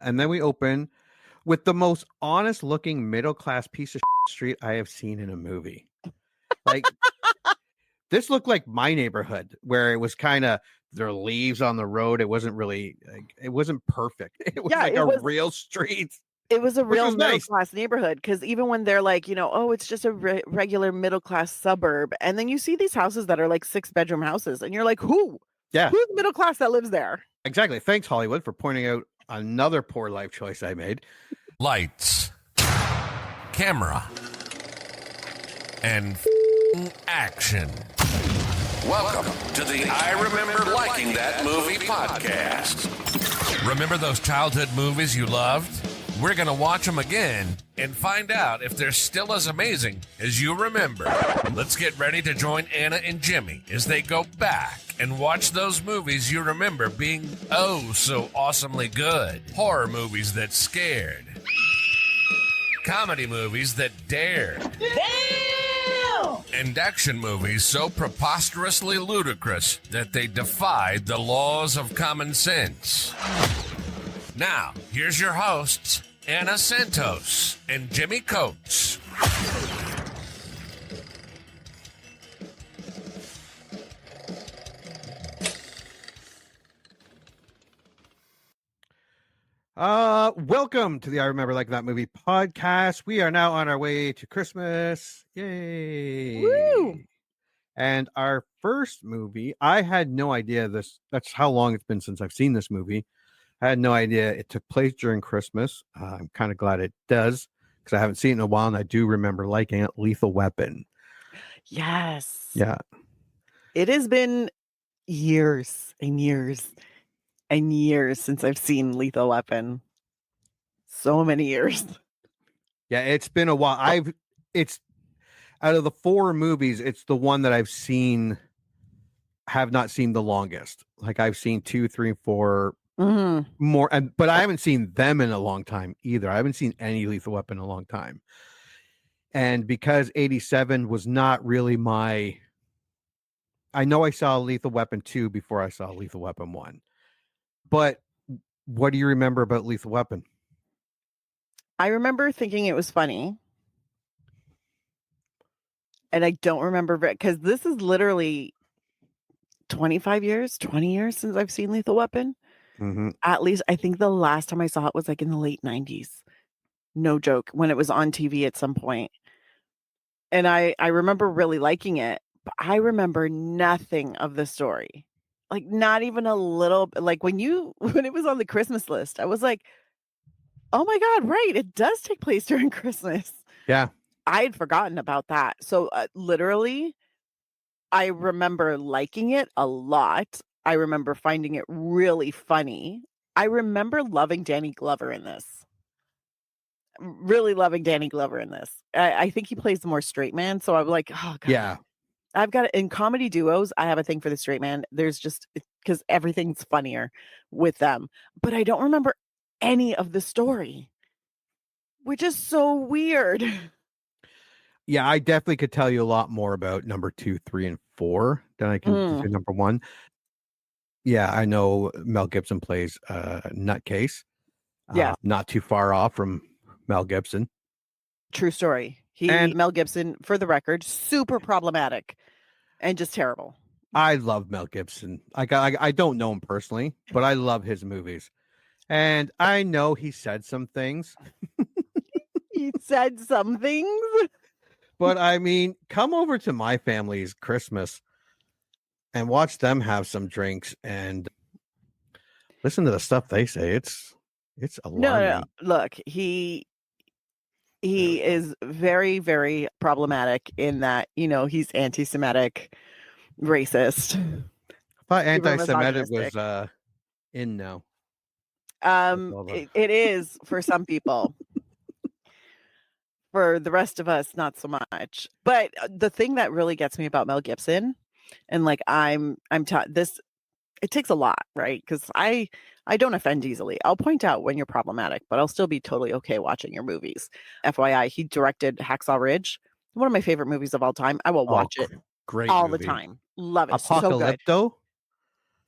And then we open with the most honest looking middle class piece of street I have seen in a movie. Like this looked like my neighborhood where it was kind of there are leaves on the road. It wasn't really it wasn't perfect. It was like real street. It was a real middle class neighborhood because even when they're like, oh, it's just a regular middle class suburb. And then you see these houses that are like 6-bedroom houses and you're like, who? Yeah. Who's middle class that lives there? Exactly. Thanks, Hollywood, for pointing out another poor life choice I made. Lights, camera, and action. Welcome to the I Remember Liking That Movie podcast. Remember those childhood movies you loved? We're going to watch them again and find out if they're still as amazing as you remember. Let's get ready to join Anna and Jimmy as they go back and watch those movies you remember being oh so awesomely good. Horror movies that scared. Comedy movies that dared. Damn! And action movies so preposterously ludicrous that they defied the laws of common sense. Now, here's your hosts, Anna Santos and Jimmy Coates. Welcome to the I Remember Liking That Movie podcast. We are now on our way to Christmas. Yay! Woo! And our first movie, I had no idea that's how long it's been since I've seen this movie. I had no idea it took place during Christmas. I'm kind of glad it does because I haven't seen it in a while and I do remember liking it. Lethal Weapon. Yes. Yeah. It has been years and years and years since I've seen Lethal Weapon. So many years. Yeah, it's been a while. It's out of the 4 movies, it's the one that have not seen the longest. Like I've seen 2, 3, 4 more, but I haven't seen them in a long time either. I haven't seen any Lethal Weapon in a long time. And because 87 was not really I know I saw Lethal Weapon 2 before I saw Lethal Weapon 1. But what do you remember about Lethal Weapon? I remember thinking it was funny. And I don't remember because this is literally 20 years since I've seen Lethal Weapon. Mm-hmm. At least I think the last time I saw it was like in the late 90s. No joke. When it was on TV at some point. And I remember really liking it, but I remember nothing of the story. Like not even a little, like when it was on the Christmas list, I was like, oh my God, right. It does take place during Christmas. Yeah. I had forgotten about that. So literally, I remember liking it a lot. I remember finding it really funny. I remember loving Danny Glover in this. Really loving Danny Glover in this. I think he plays the more straight man. So I'm like, oh God. Yeah. I've got in comedy duos. I have a thing for the straight man. There's just because everything's funnier with them. But I don't remember any of the story, which is so weird. Yeah, I definitely could tell you a lot more about number 2, 3, and 4 than I can do number 1. Yeah, I know Mel Gibson plays nutcase. Yeah, not too far off from Mel Gibson. True story. Mel Gibson, for the record, super problematic and just terrible. I love Mel Gibson. I don't know him personally, but I love his movies. And I know he said some things. He said some things. But I mean, come over to my family's Christmas and watch them have some drinks and listen to the stuff they say. It's alarming. No. Look, he is very, very problematic in that, he's anti-Semitic, racist. I thought anti-Semitic was in now. It is for some people. For the rest of us, not so much. But the thing that really gets me about Mel Gibson, and like I'm taught this, it takes a lot, right? Because I don't offend easily. I'll point out when you're problematic, but I'll still be totally okay watching your movies. FYI, he directed Hacksaw Ridge, one of my favorite movies of all time. I will watch it all the time. Love it. Apocalypto? So good.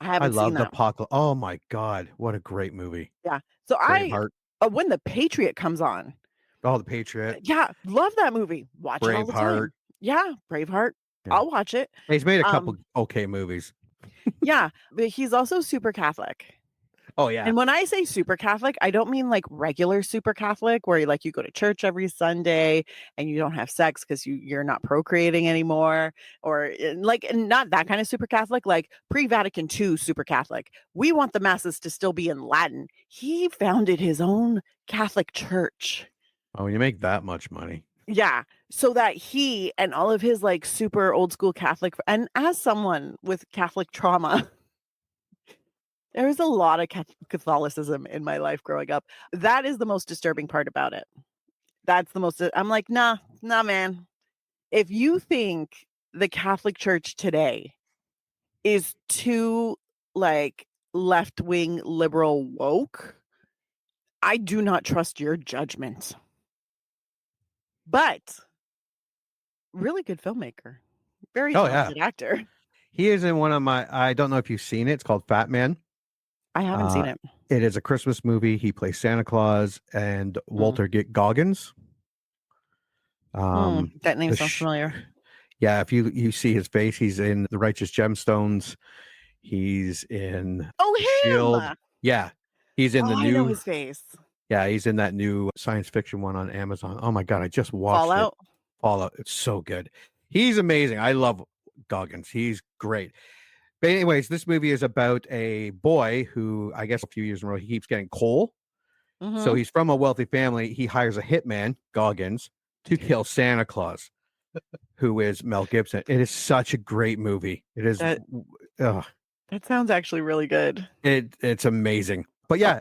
I haven't seen that. Apocalypto. Oh my God, what a great movie. Yeah. So Braveheart. when The Patriot comes on, Oh, The Patriot. yeah, love that movie. Watch it all the Braveheart. time. Yeah, Braveheart. Yeah. I'll watch it. He's made a couple okay movies. Yeah, but he's also super Catholic. Oh yeah. And when I say super Catholic, I don't mean like regular super Catholic where you go to church every Sunday and you don't have sex because you're not procreating anymore, or like not that kind of super Catholic, like pre-Vatican II super Catholic. We want the masses to still be in Latin. He founded his own Catholic church. Oh, you make that much money. Yeah. So that he and all of his like super old school Catholic, and as someone with Catholic trauma, there was a lot of Catholicism in my life growing up. That is the most disturbing part about it. That's the most, I'm like, nah, man. If you think the Catholic Church today is too like left-wing liberal woke, I do not trust your judgment. But really good filmmaker. Very talented actor. He is in one of my, I don't know if you've seen it. It's called Fat Man. I haven't seen it. It is a Christmas movie. He plays Santa Claus and Walter Goggins. That name sounds familiar. Yeah, if you see his face, he's in The Righteous Gemstones. He's in him. Shield. Yeah, he's in the new. I know his face. Yeah, he's in that new science fiction one on Amazon. Oh my god, I just watched it. Fallout. It's so good. He's amazing. I love Goggins. He's great. But anyways, this movie is about a boy who, I guess a few years in a row, he keeps getting coal. So he's from a wealthy family. He hires a hitman, Goggins, to kill Santa Claus, who is Mel Gibson. It is such a great movie. It is. That sounds actually really good. It's amazing. But yeah,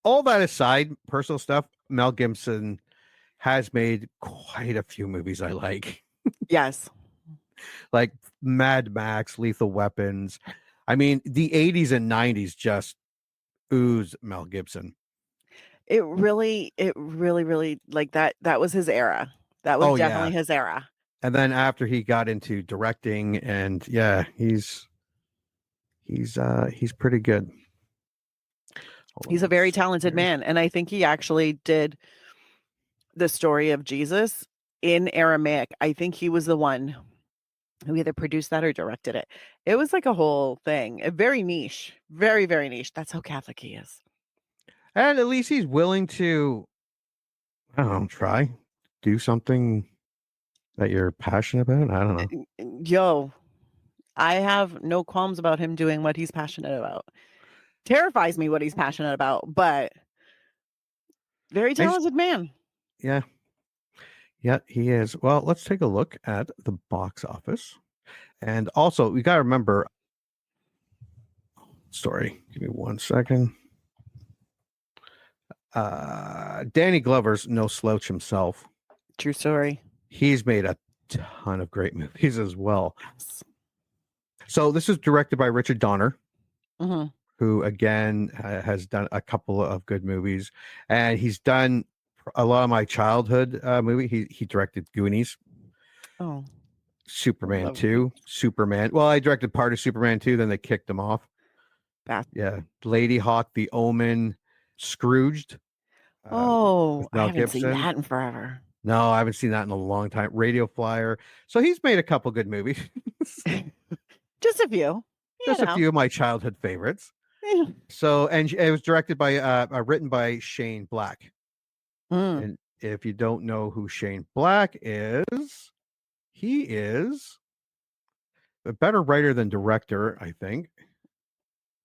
all that aside, personal stuff, Mel Gibson has made quite a few movies I like. Yes. Like Mad Max, Lethal Weapons. I mean, the 80s and 90s just ooze Mel Gibson. It really like that was his era. That was definitely his era. And then after he got into directing, and yeah, he's pretty good. He's a very talented man, and I think he actually did the story of Jesus in Aramaic. I think he was the one who either produced that or directed it. It was like a whole thing. Very niche. Very, very niche. That's how Catholic he is. And at least he's willing to, I don't know, try, do something that you're passionate about. I don't know. Yo, I have no qualms about him doing what he's passionate about. Terrifies me what he's passionate about, but very talented man. Yeah. Yeah, he is. Well, let's take a look at the box office. And also, we got to remember, sorry, give me 1 second. Danny Glover's no slouch himself. True story. He's made a ton of great movies as well. So this is directed by Richard Donner, who again has done a couple of good movies, and he's done a lot of my childhood movie. He directed Goonies. Oh. Superman 2. Superman. Well, I directed part of Superman 2, then they kicked him off. Yeah. Lady Hawk, The Omen, Scrooged. I haven't seen that in forever. No, I haven't seen that in a long time. Radio Flyer. So he's made a couple good movies. Just a few. Just a few of my childhood favorites. So, and it was directed by, written by Shane Black. And if you don't know who Shane Black is, he is a better writer than director, I think.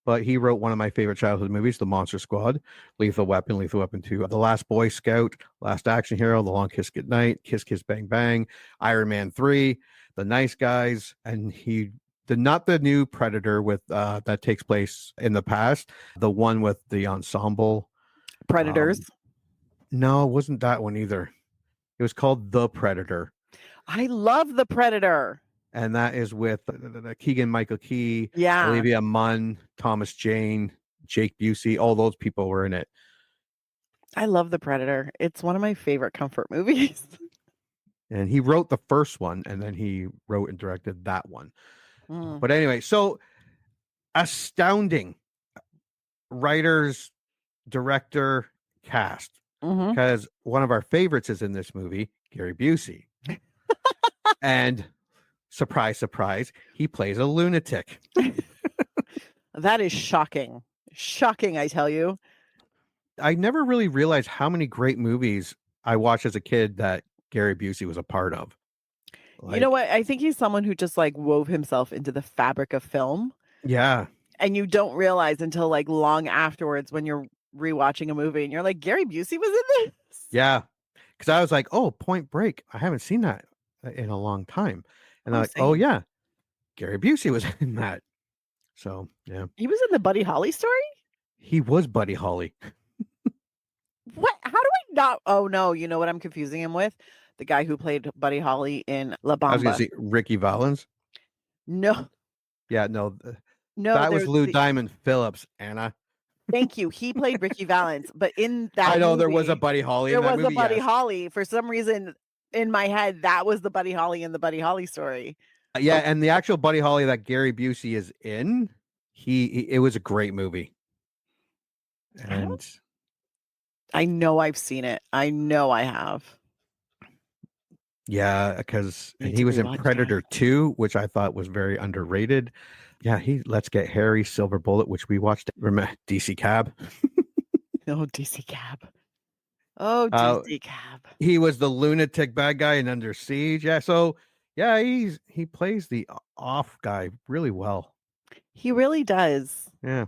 But he wrote one of my favorite childhood movies, The Monster Squad, Lethal Weapon 2, The Last Boy Scout, Last Action Hero, The Long Kiss Goodnight, Kiss Kiss Bang Bang, Iron Man 3, The Nice Guys, and he did not the new Predator with that takes place in the past, the one with the ensemble. Predators. No, it wasn't that one either. It was called The Predator. I love The Predator. And that is with Keegan-Michael Key, yeah, Olivia Munn, Thomas Jane, Jake Busey. All those people were in it. I love The Predator. It's one of my favorite comfort movies. And he wrote the first one, and then he wrote and directed that one. But anyway, so astounding writers, director, cast. Mm-hmm. Because one of our favorites is in this movie, Gary Busey. And surprise, surprise, he plays a lunatic. That is shocking. Shocking, I tell you. I never really realized how many great movies I watched as a kid that Gary Busey was a part of. You know what? I think he's someone who just like wove himself into the fabric of film. Yeah. And you don't realize until like long afterwards when you're rewatching a movie and you're like, Gary Busey was in this? Yeah. Because I was like, oh, Point Break. I haven't seen that in a long time. And I'm like, oh, yeah, Gary Busey was in that. So, yeah. He was in the Buddy Holly story? He was Buddy Holly. What? How do I not? Oh, no. You know what I'm confusing him with? The guy who played Buddy Holly in La Bamba. I was going to say Ricky Valens. No. Yeah, no. No, that was Lou Diamond Phillips, Anna. Thank you. He played Ricky Valens, but in that I know movie, there was a Buddy Holly there in that was movie. a Buddy Holly. For some reason, in my head, that was the Buddy Holly in the Buddy Holly story. Yeah, and the actual Buddy Holly that Gary Busey is in, it was a great movie. And I know I've seen it. I know I have. Yeah, because he was in Predator 2, which I thought was very underrated. Yeah, Let's Get Harry, Silver Bullet, which we watched. Remember DC Cab? Oh, DC Cab. Oh, DC Cab. He was the lunatic bad guy in Under Siege. Yeah, so yeah, he plays the off guy really well. He really does. Yeah.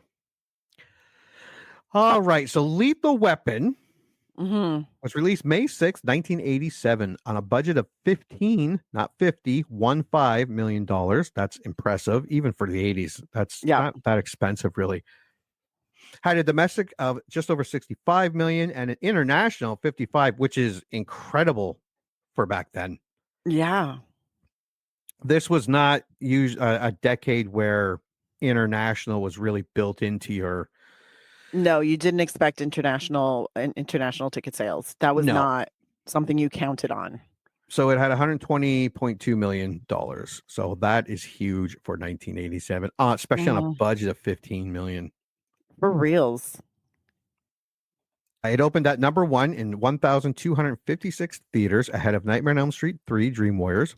All right, so Lethal Weapon was released May 6, 1987 on a budget of $15 million. That's impressive, even for the 80s. That's not that expensive, really. Had a domestic of just over 65 million and an international 55, which is incredible for back then. Yeah. This was not a decade where international was really built into your... No, you didn't expect international ticket sales. That was not something you counted on. So it had $120.2 million. So that is huge for 1987, especially on a budget of $15 million. For reals. It opened at number 1 in 1,256 theaters, ahead of Nightmare on Elm Street 3, Dream Warriors,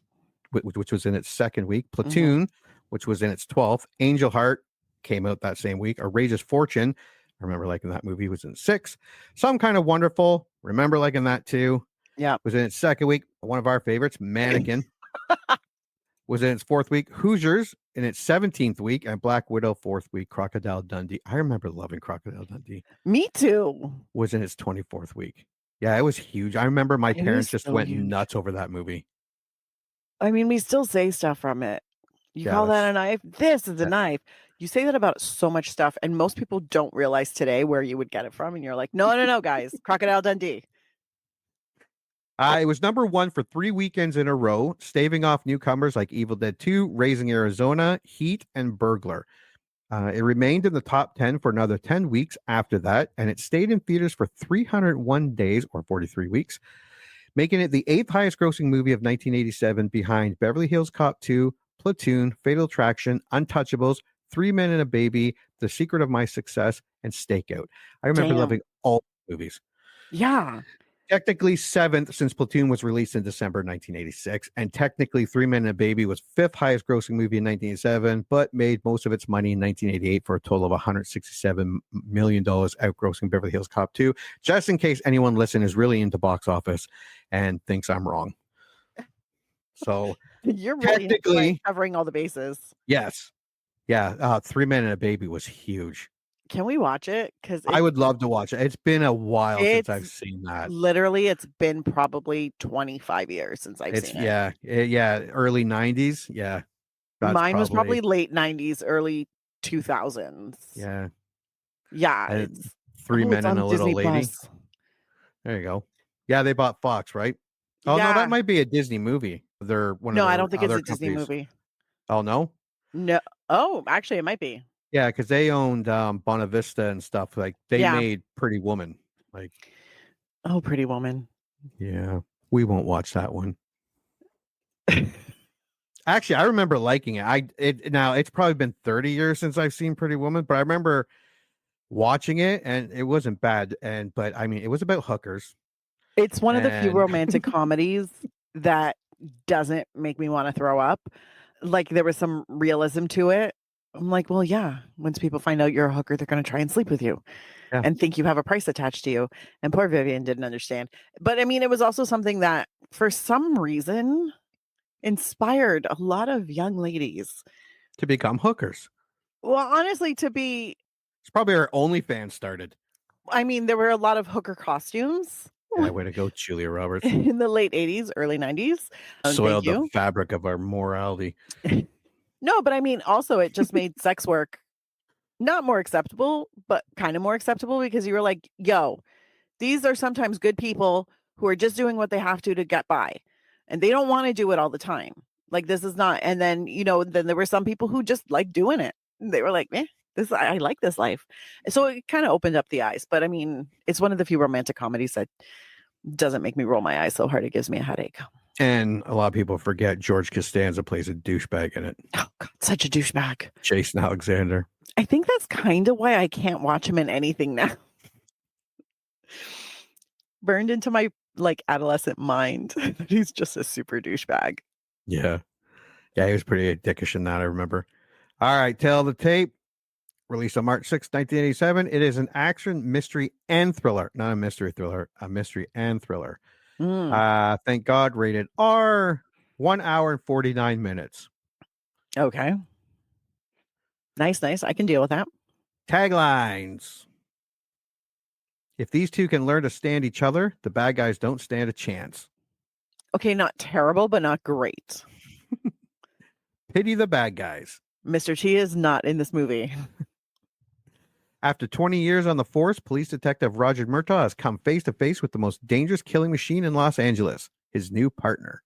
which was in its second week. Platoon, which was in its 12th. Angel Heart came out that same week. Outrageous Fortune, I remember liking that movie, was in 6th. Some Kind of Wonderful, remember liking that too. Yeah. Was in its second week. One of our favorites, Mannequin, was in its 4th week. Hoosiers in its 17th week, and Black Widow 4th week. Crocodile Dundee. I remember loving Crocodile Dundee. Me too. Was in its 24th week. Yeah, it was huge. I remember my parents just went nuts over that movie. I mean, we still say stuff from it. You call that a knife? This is a knife. You say that about so much stuff, and most people don't realize today where you would get it from. And you're like, no, guys, Crocodile Dundee. It was number 1 for 3 weekends in a row, staving off newcomers like Evil Dead 2, Raising Arizona, Heat, and Burglar. It remained in the top 10 for another 10 weeks after that, and it stayed in theaters for 301 days, or 43 weeks, making it the 8th highest grossing movie of 1987, behind Beverly Hills Cop 2, Platoon, Fatal Attraction, Untouchables, 3 Men and a Baby, The Secret of My Success, and Stakeout. I remember loving all movies. Yeah. Technically 7th, since Platoon was released in December 1986, and technically 3 Men and a Baby was 5th highest grossing movie in 1987, but made most of its money in 1988 for a total of $167 million, outgrossing Beverly Hills Cop 2, just in case anyone listening is really into box office and thinks I'm wrong. So you're really technically covering all the bases. Yes. Yeah. 3 Men and a Baby was huge. Can we watch it? Because I would love to watch it. It's been a while since I've seen that. Literally, it's been probably 25 years since I've seen it. Yeah. Early 90s. Yeah. Mine was probably late 90s, early 2000s. Yeah. Yeah. It's 3 Men and a Little Disney Lady. Plus. There you go. Yeah, they bought Fox, right? Oh, no, that might be a Disney movie. They're one of I don't think it's a companies. Disney movie. Oh, no? No. Oh, actually, it might be. Yeah, because they owned Bonavista and stuff. Like they made Pretty Woman. Like, oh, Pretty Woman. Yeah, we won't watch that one. Actually, I remember liking it. Now it's probably been 30 years since I've seen Pretty Woman, but I remember watching it, and it wasn't bad. But I mean, it was about hookers. It's one of the few And romantic comedies that doesn't make me want to throw up. Like there was some realism to it. I'm like, well, yeah, once people find out you're a hooker, they're going to try and sleep with you Yeah. and think you have a price attached to you. And poor Vivian didn't understand. But I mean, it was also something that for some reason inspired a lot of young ladies. to become hookers. Well, honestly, to be, It's probably our OnlyFans started. I mean, there were a lot of hooker costumes Yeah, way to go, Julia Roberts. in the late 80s, early 90s. Soiled Thank the you. fabric of our morality. No, but I mean, also it just made sex work not more acceptable, but kind of more acceptable because you were like, yo, these are sometimes good people who are just doing what they have to get by. And they don't want to do it all the time. Like this is not. And then, you know, then there were some people who just like doing it. They were like, this, I like this life. So it kind of opened up the eyes. But I mean, it's one of the few romantic comedies that doesn't make me roll my eyes so hard it gives me a headache. And a lot of people forget George Costanza plays a douchebag in it. Oh God, such a douchebag. Jason Alexander. I think that's kind of why I can't watch him in anything now. Burned into my like adolescent mind. He's just a super douchebag. Yeah. Yeah, he was pretty dickish in that, I remember. All right, Tale of the Tape. Released on March 6, 1987. It is an action, mystery, and thriller. Not a mystery thriller, a mystery and thriller. Thank God, rated R, 1 hour and 49 minutes. Okay. Nice. I can deal with that. Taglines. If these two can learn to stand each other, the bad guys don't stand a chance. Okay, not terrible, but not great. Pity the bad guys. Mr. T is not in this movie. After 20 years on the force, police detective Roger Murtaugh has come face to face with the most dangerous killing machine in Los Angeles, his new partner.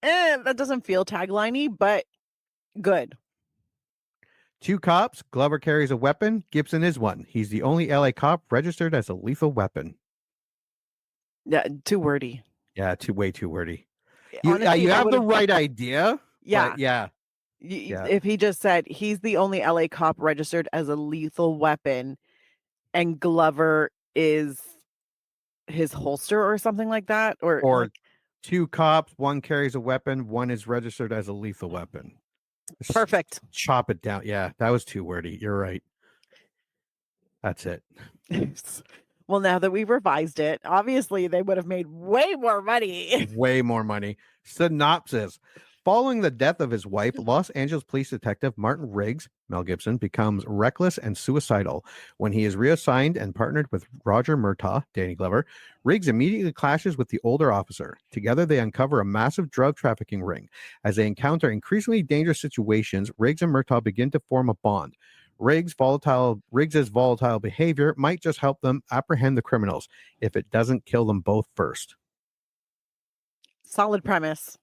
That doesn't feel tagliney, but good. Two cops, Glover carries a weapon, Gibson is one. He's the only LA cop registered as a lethal weapon. Yeah, too wordy. Yeah, way too wordy. Honestly, you have the right idea. Yeah. Yeah. If he just said he's the only LA cop registered as a lethal weapon and Glover is his holster or something like that. Or like, two cops, one carries a weapon, one is registered as a lethal weapon. Perfect. Chop it down. Yeah, that was too wordy. You're right. That's it. Well, now that we revised it, obviously they would have made way more money. Way more money. Synopsis. Following the death of his wife, Los Angeles police detective Martin Riggs, Mel Gibson, becomes reckless and suicidal. When he is reassigned and partnered with Roger Murtaugh, Danny Glover, Riggs immediately clashes with the older officer. Together, they uncover a massive drug trafficking ring. As they encounter increasingly dangerous situations, Riggs and Murtaugh begin to form a bond. Riggs' volatile behavior might just help them apprehend the criminals if it doesn't kill them both first. Solid premise.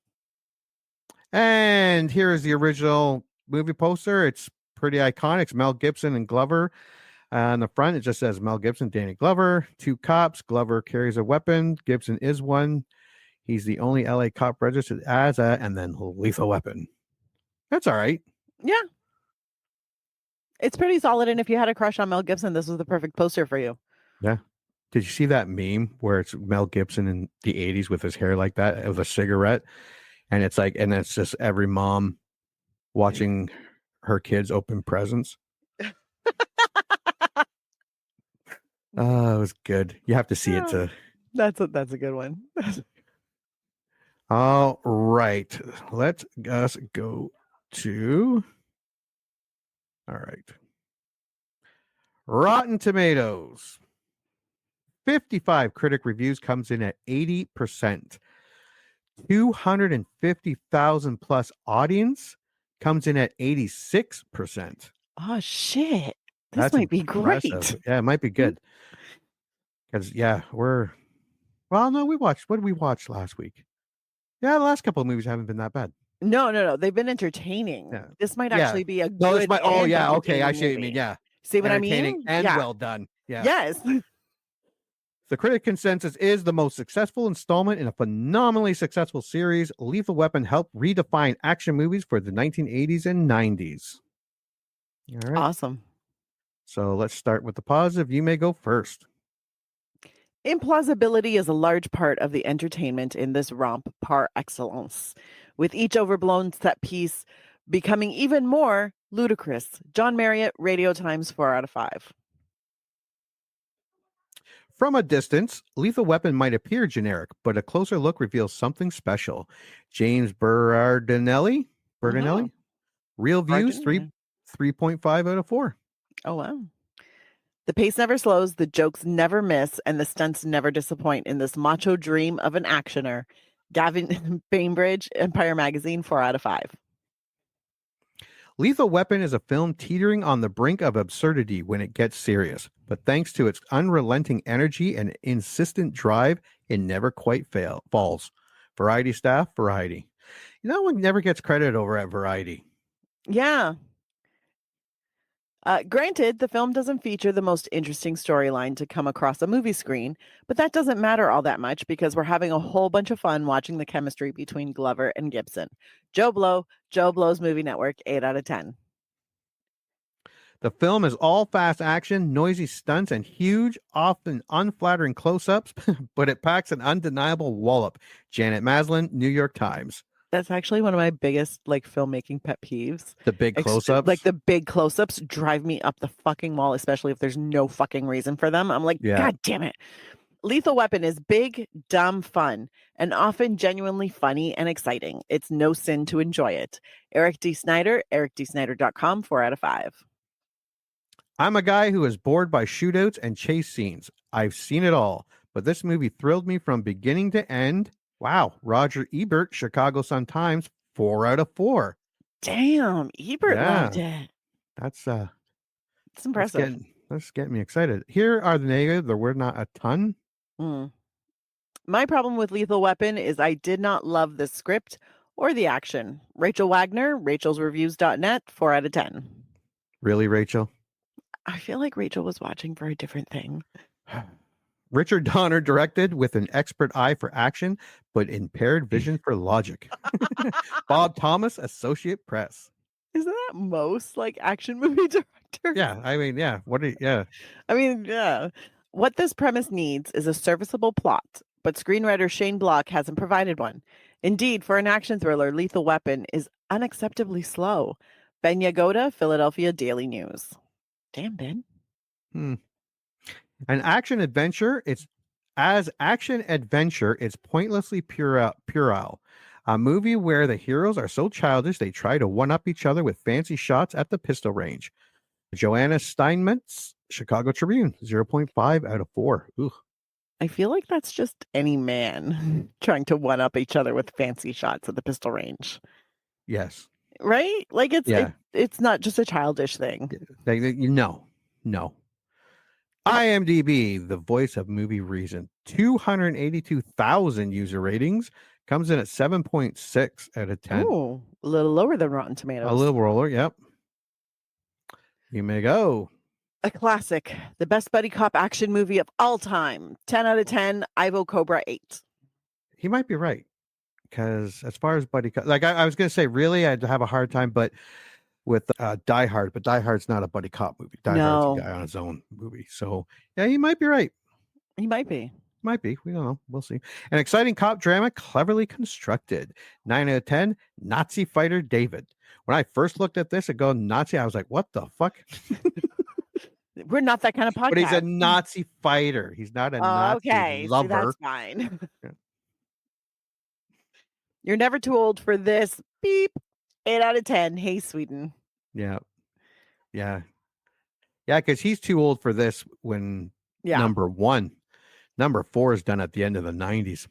And here is the original movie poster. It's pretty iconic. It's Mel Gibson and Glover. On the front, it just says Mel Gibson, Danny Glover, two cops. Glover carries a weapon. Gibson is one. He's the only LA cop registered as a, and then lethal weapon. That's all right. Yeah. It's pretty solid. And if you had a crush on Mel Gibson, this was the perfect poster for you. Yeah. Did you see that meme where it's Mel Gibson in the 80s with his hair like that, with a cigarette? And it's like, and it's just every mom watching her kids open presents. Oh, it was good. You have to see it to. That's a good one. All right. Let us go to. All right. Rotten Tomatoes. 55 critic reviews comes in at 80%. 250,000 plus audience comes in at 86%. Oh shit. This That's might be impressive. great. Yeah, it might be good. Because what did we watch last week? Yeah, the last couple of movies haven't been that bad. No. They've been entertaining. Yeah. This might Yeah. actually be a No, good. okay. I see what you movie. mean. Yeah. See what I Entertaining mean? and Yeah. well done. Yeah. Yes. The critic consensus is the most successful installment in a phenomenally successful series. Lethal Weapon helped redefine action movies for the 1980s and 90s. All right. Awesome. So let's start with the positive. You may go first. Implausibility is a large part of the entertainment in this romp par excellence, with each overblown set piece becoming even more ludicrous. John Marriott, Radio Times, 4 out of 5. From a distance, Lethal Weapon might appear generic, but a closer look reveals something special. James Berardinelli? Real views, Berardinelli. 3.5 out of 4. Oh, wow. The pace never slows, the jokes never miss, and the stunts never disappoint in this macho dream of an actioner. Gavin Bainbridge, Empire Magazine, 4 out of 5. Lethal Weapon is a film teetering on the brink of absurdity when it gets serious, but thanks to its unrelenting energy and insistent drive, it never quite falls. Variety staff, Variety. You know, one never gets credit over at Variety. Yeah. Granted, the film doesn't feature the most interesting storyline to come across a movie screen, but that doesn't matter all that much because we're having a whole bunch of fun watching the chemistry between Glover and Gibson. Joe Blow's Movie Network, 8 out of 10. The film is all fast action, noisy stunts, and huge, often unflattering close-ups, but it packs an undeniable wallop. Janet Maslin, New York Times. That's actually one of my biggest filmmaking pet peeves. The big close-ups? Like the big close-ups drive me up the fucking wall, especially if there's no fucking reason for them. I'm like, God damn it. Lethal Weapon is big, dumb fun, and often genuinely funny and exciting. It's no sin to enjoy it. Eric D. Snyder, ericdsnyder.com, 4 out of 5. I'm a guy who is bored by shootouts and chase scenes. I've seen it all, but this movie thrilled me from beginning to end. Wow. Roger Ebert, Chicago Sun-Times, 4 out of 4. Damn, Ebert loved it. That's impressive. That's getting me excited. Here are the negatives. There were not a ton. My problem with Lethal Weapon is I did not love the script or the action. Rachel Wagner, rachelsreviews.net, 4 out of 10. Really, Rachel? I feel like Rachel was watching for a different thing. Richard Donner directed with an expert eye for action, but impaired vision for logic. Bob Thomas, Associate Press. Isn't that most action movie directors? Yeah, I mean, yeah. What this premise needs is a serviceable plot, but screenwriter Shane Block hasn't provided one. Indeed, for an action thriller, Lethal Weapon is unacceptably slow. Ben Yagoda, Philadelphia Daily News. Damn, Ben. An action adventure, it's pointlessly puerile. A movie where the heroes are so childish they try to one-up each other with fancy shots at the pistol range. Joanna Steinmetz, Chicago Tribune, 0.5 out of 4. Ooh. I feel like that's just any man trying to one-up each other with fancy shots at the pistol range. Yes. Right? It's not just a childish thing. No. IMDb, the voice of movie reason, 282,000 user ratings, comes in at 7.6 out of 10. Oh, a little lower than Rotten Tomatoes. A little roller, yep. You may go. A classic, the best buddy cop action movie of all time. 10 out of 10, Ivo Cobra 8. He might be right. Because as far as buddy cop, I was going to say, really, I'd have a hard time, but with Die Hard, but Die Hard's not a buddy cop movie. Die Hard's a guy on his own movie. So, yeah, he might be right. He might be. Might be. We don't know. We'll see. An exciting cop drama, cleverly constructed. 9 out of 10, Nazi fighter David. When I first looked at this and go Nazi, I was like, what the fuck? We're not that kind of podcast. But he's a Nazi fighter. He's not a Nazi lover. See, that's fine. Yeah. You're never too old for this. Beep. 8 out of 10. Hey, Sweden. Yeah. Because he's too old for this when number 1. Number 4 is done at the end of the 90s.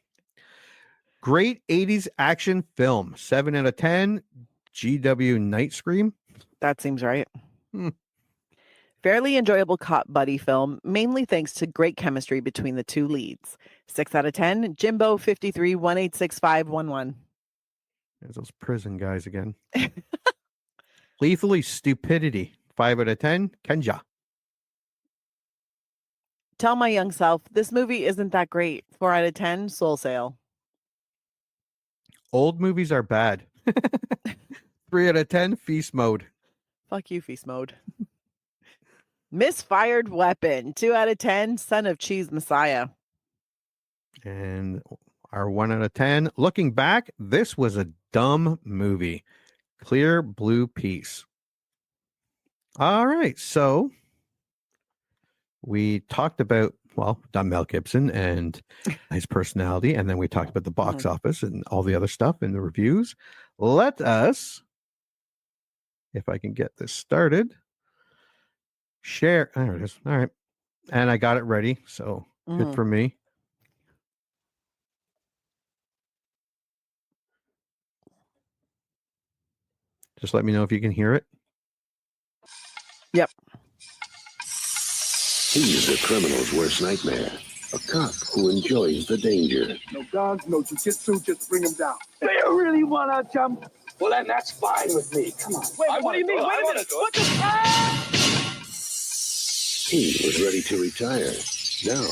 Great 80s action film. 7 out of 10. GW Night Scream. That seems right. Fairly enjoyable cop buddy film, mainly thanks to great chemistry between the two leads. 6 out of 10. Jimbo 53 186511. There's those prison guys again. Lethally Stupidity. 5 out of 10. Kenja. Tell my young self, this movie isn't that great. 4 out of 10. Soul Sale. Old movies are bad. 3 out of 10. Feast Mode. Fuck you, Feast Mode. Misfired Weapon, 2 out of 10, Son of Cheese Messiah. And our 1 out of 10. Looking back, this was a dumb movie. Clear Blue Peace. All right. So we talked about, well, Mel Gibson and his personality. And then we talked about the box office and all the other stuff in the reviews. Let us, if I can get this started, share. There it is. All right. And I got it ready. So good for me. Just let me know if you can hear it. Yep. He's a criminal's worst nightmare. A cop who enjoys the danger. No guns, no jiu-jitsu, just bring him down. Do you really want to jump? Well, then that's fine with me. Come on. Wait, what do you mean? Wait a minute. What the He was ready to retire. Now,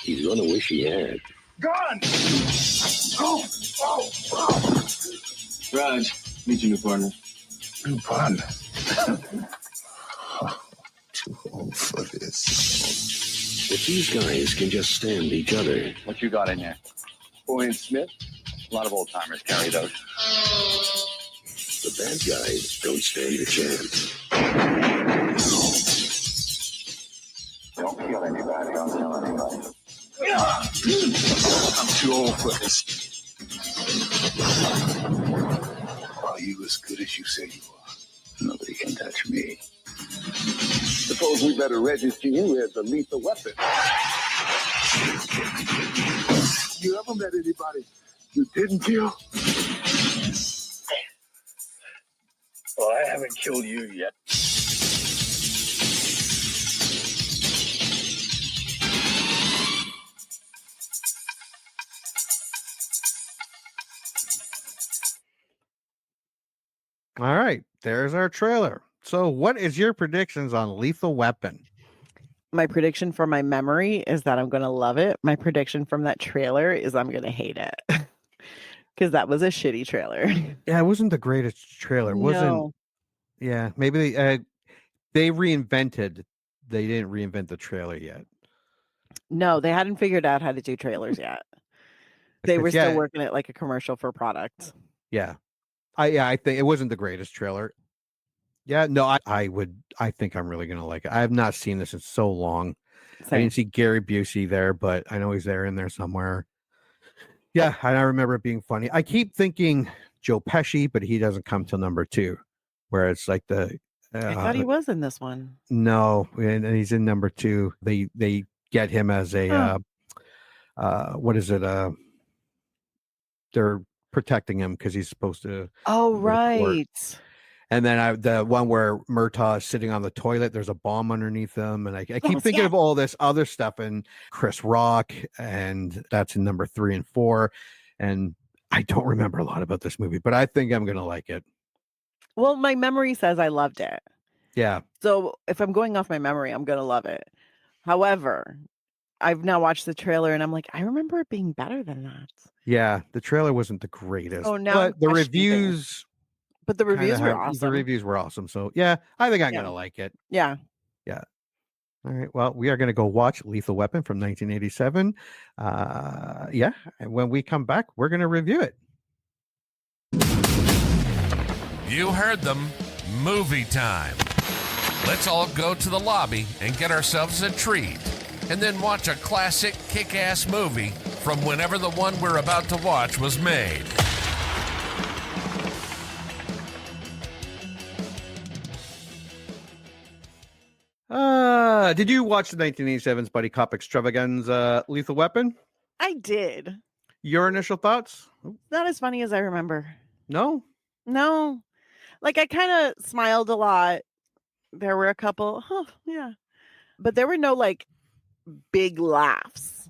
he's going to wish he had. gun? Oh, oh, oh. Raj, meet your new partner. New partner. Too old for this. If these guys can just stand each other. What you got in there? Boy and Smith? A lot of old timers carry those. The bad guys don't stand a chance. Don't kill anybody. Don't kill anybody. I'm too old for this. Are you as good as you say you are? Nobody can touch me. Suppose we better register you as a lethal weapon. You ever met anybody you didn't kill? Well, I haven't killed you yet. All right. There's our trailer. So what is your predictions on Lethal Weapon? My prediction for my memory is that I'm going to love it. My prediction from that trailer is I'm going to hate it. Because that was a shitty trailer. Yeah, it wasn't the greatest trailer. It wasn't. No. Yeah, maybe they reinvented. They didn't reinvent the trailer yet. No, they hadn't figured out how to do trailers yet. They were still working it like a commercial for product. Yeah. I think it wasn't the greatest trailer. Yeah, no, I think I'm really gonna like it. I have not seen this in so long. Same. I didn't see Gary Busey there, but I know he's there in there somewhere. Yeah, and I remember it being funny. I keep thinking Joe Pesci, but he doesn't come till number 2, where it's like the. I thought he was in this one. No, and he's in number 2. They get him as a what is it? They're protecting him because he's supposed to. Oh, right. And then the one where Murtaugh is sitting on the toilet, there's a bomb underneath him. And I keep thinking of all this other stuff and Chris Rock, and that's in number 3 and 4. And I don't remember a lot about this movie, but I think I'm going to like it. Well, my memory says I loved it. Yeah. So if I'm going off my memory, I'm going to love it. However, I've now watched the trailer and I'm like, I remember it being better than that. Yeah. The trailer wasn't the greatest. Oh, now but the reviews. But the reviews were awesome. The reviews were awesome. So yeah, I think I'm going to like it. Yeah. Yeah. All right. Well, we are going to go watch Lethal Weapon from 1987. Yeah. And when we come back, we're going to review it. You heard them. Movie time. Let's all go to the lobby and get ourselves a treat, and then watch a classic kick-ass movie from whenever the one we're about to watch was made. Did you watch the 1987's buddy cop extravaganza Lethal Weapon? I did. Your initial thoughts? Not as funny as I remember. No? No. Like, I kind of smiled a lot. There were a couple, yeah. But there were no, like, big laughs,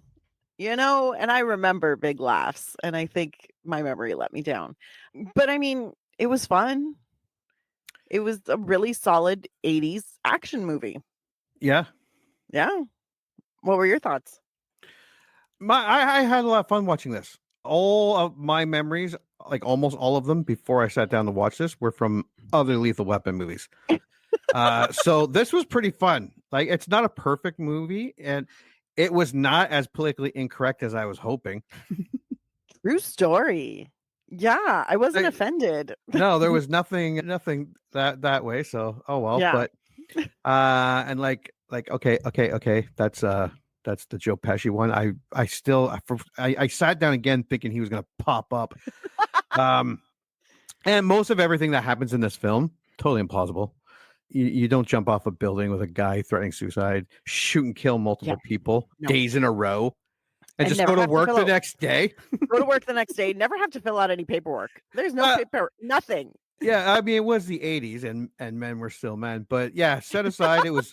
and I remember big laughs, and I think my memory let me down. But, I mean, it was fun. It was a really solid 80s action movie. Yeah. Yeah. What were your thoughts? I had a lot of fun watching this. All of my memories, like almost all of them, before I sat down to watch this, were from other Lethal Weapon movies. So this was pretty fun. Like, it's not a perfect movie, and it was not as politically incorrect as I was hoping. True story. Yeah, I wasn't Like, offended. no, there was nothing that way. So, oh well. Yeah. But and okay, that's the Joe Pesci one. I sat down again thinking he was gonna pop up. And most of everything that happens in this film, totally implausible. You don't jump off a building with a guy threatening suicide, shoot and kill multiple people No. days in a row, and just never go to have to work fill the out- next day. Go to work the next day. Never have to fill out any paperwork. There's no paper. Nothing. Yeah, I mean, it was the 80s and men were still men. But yeah, set aside, it was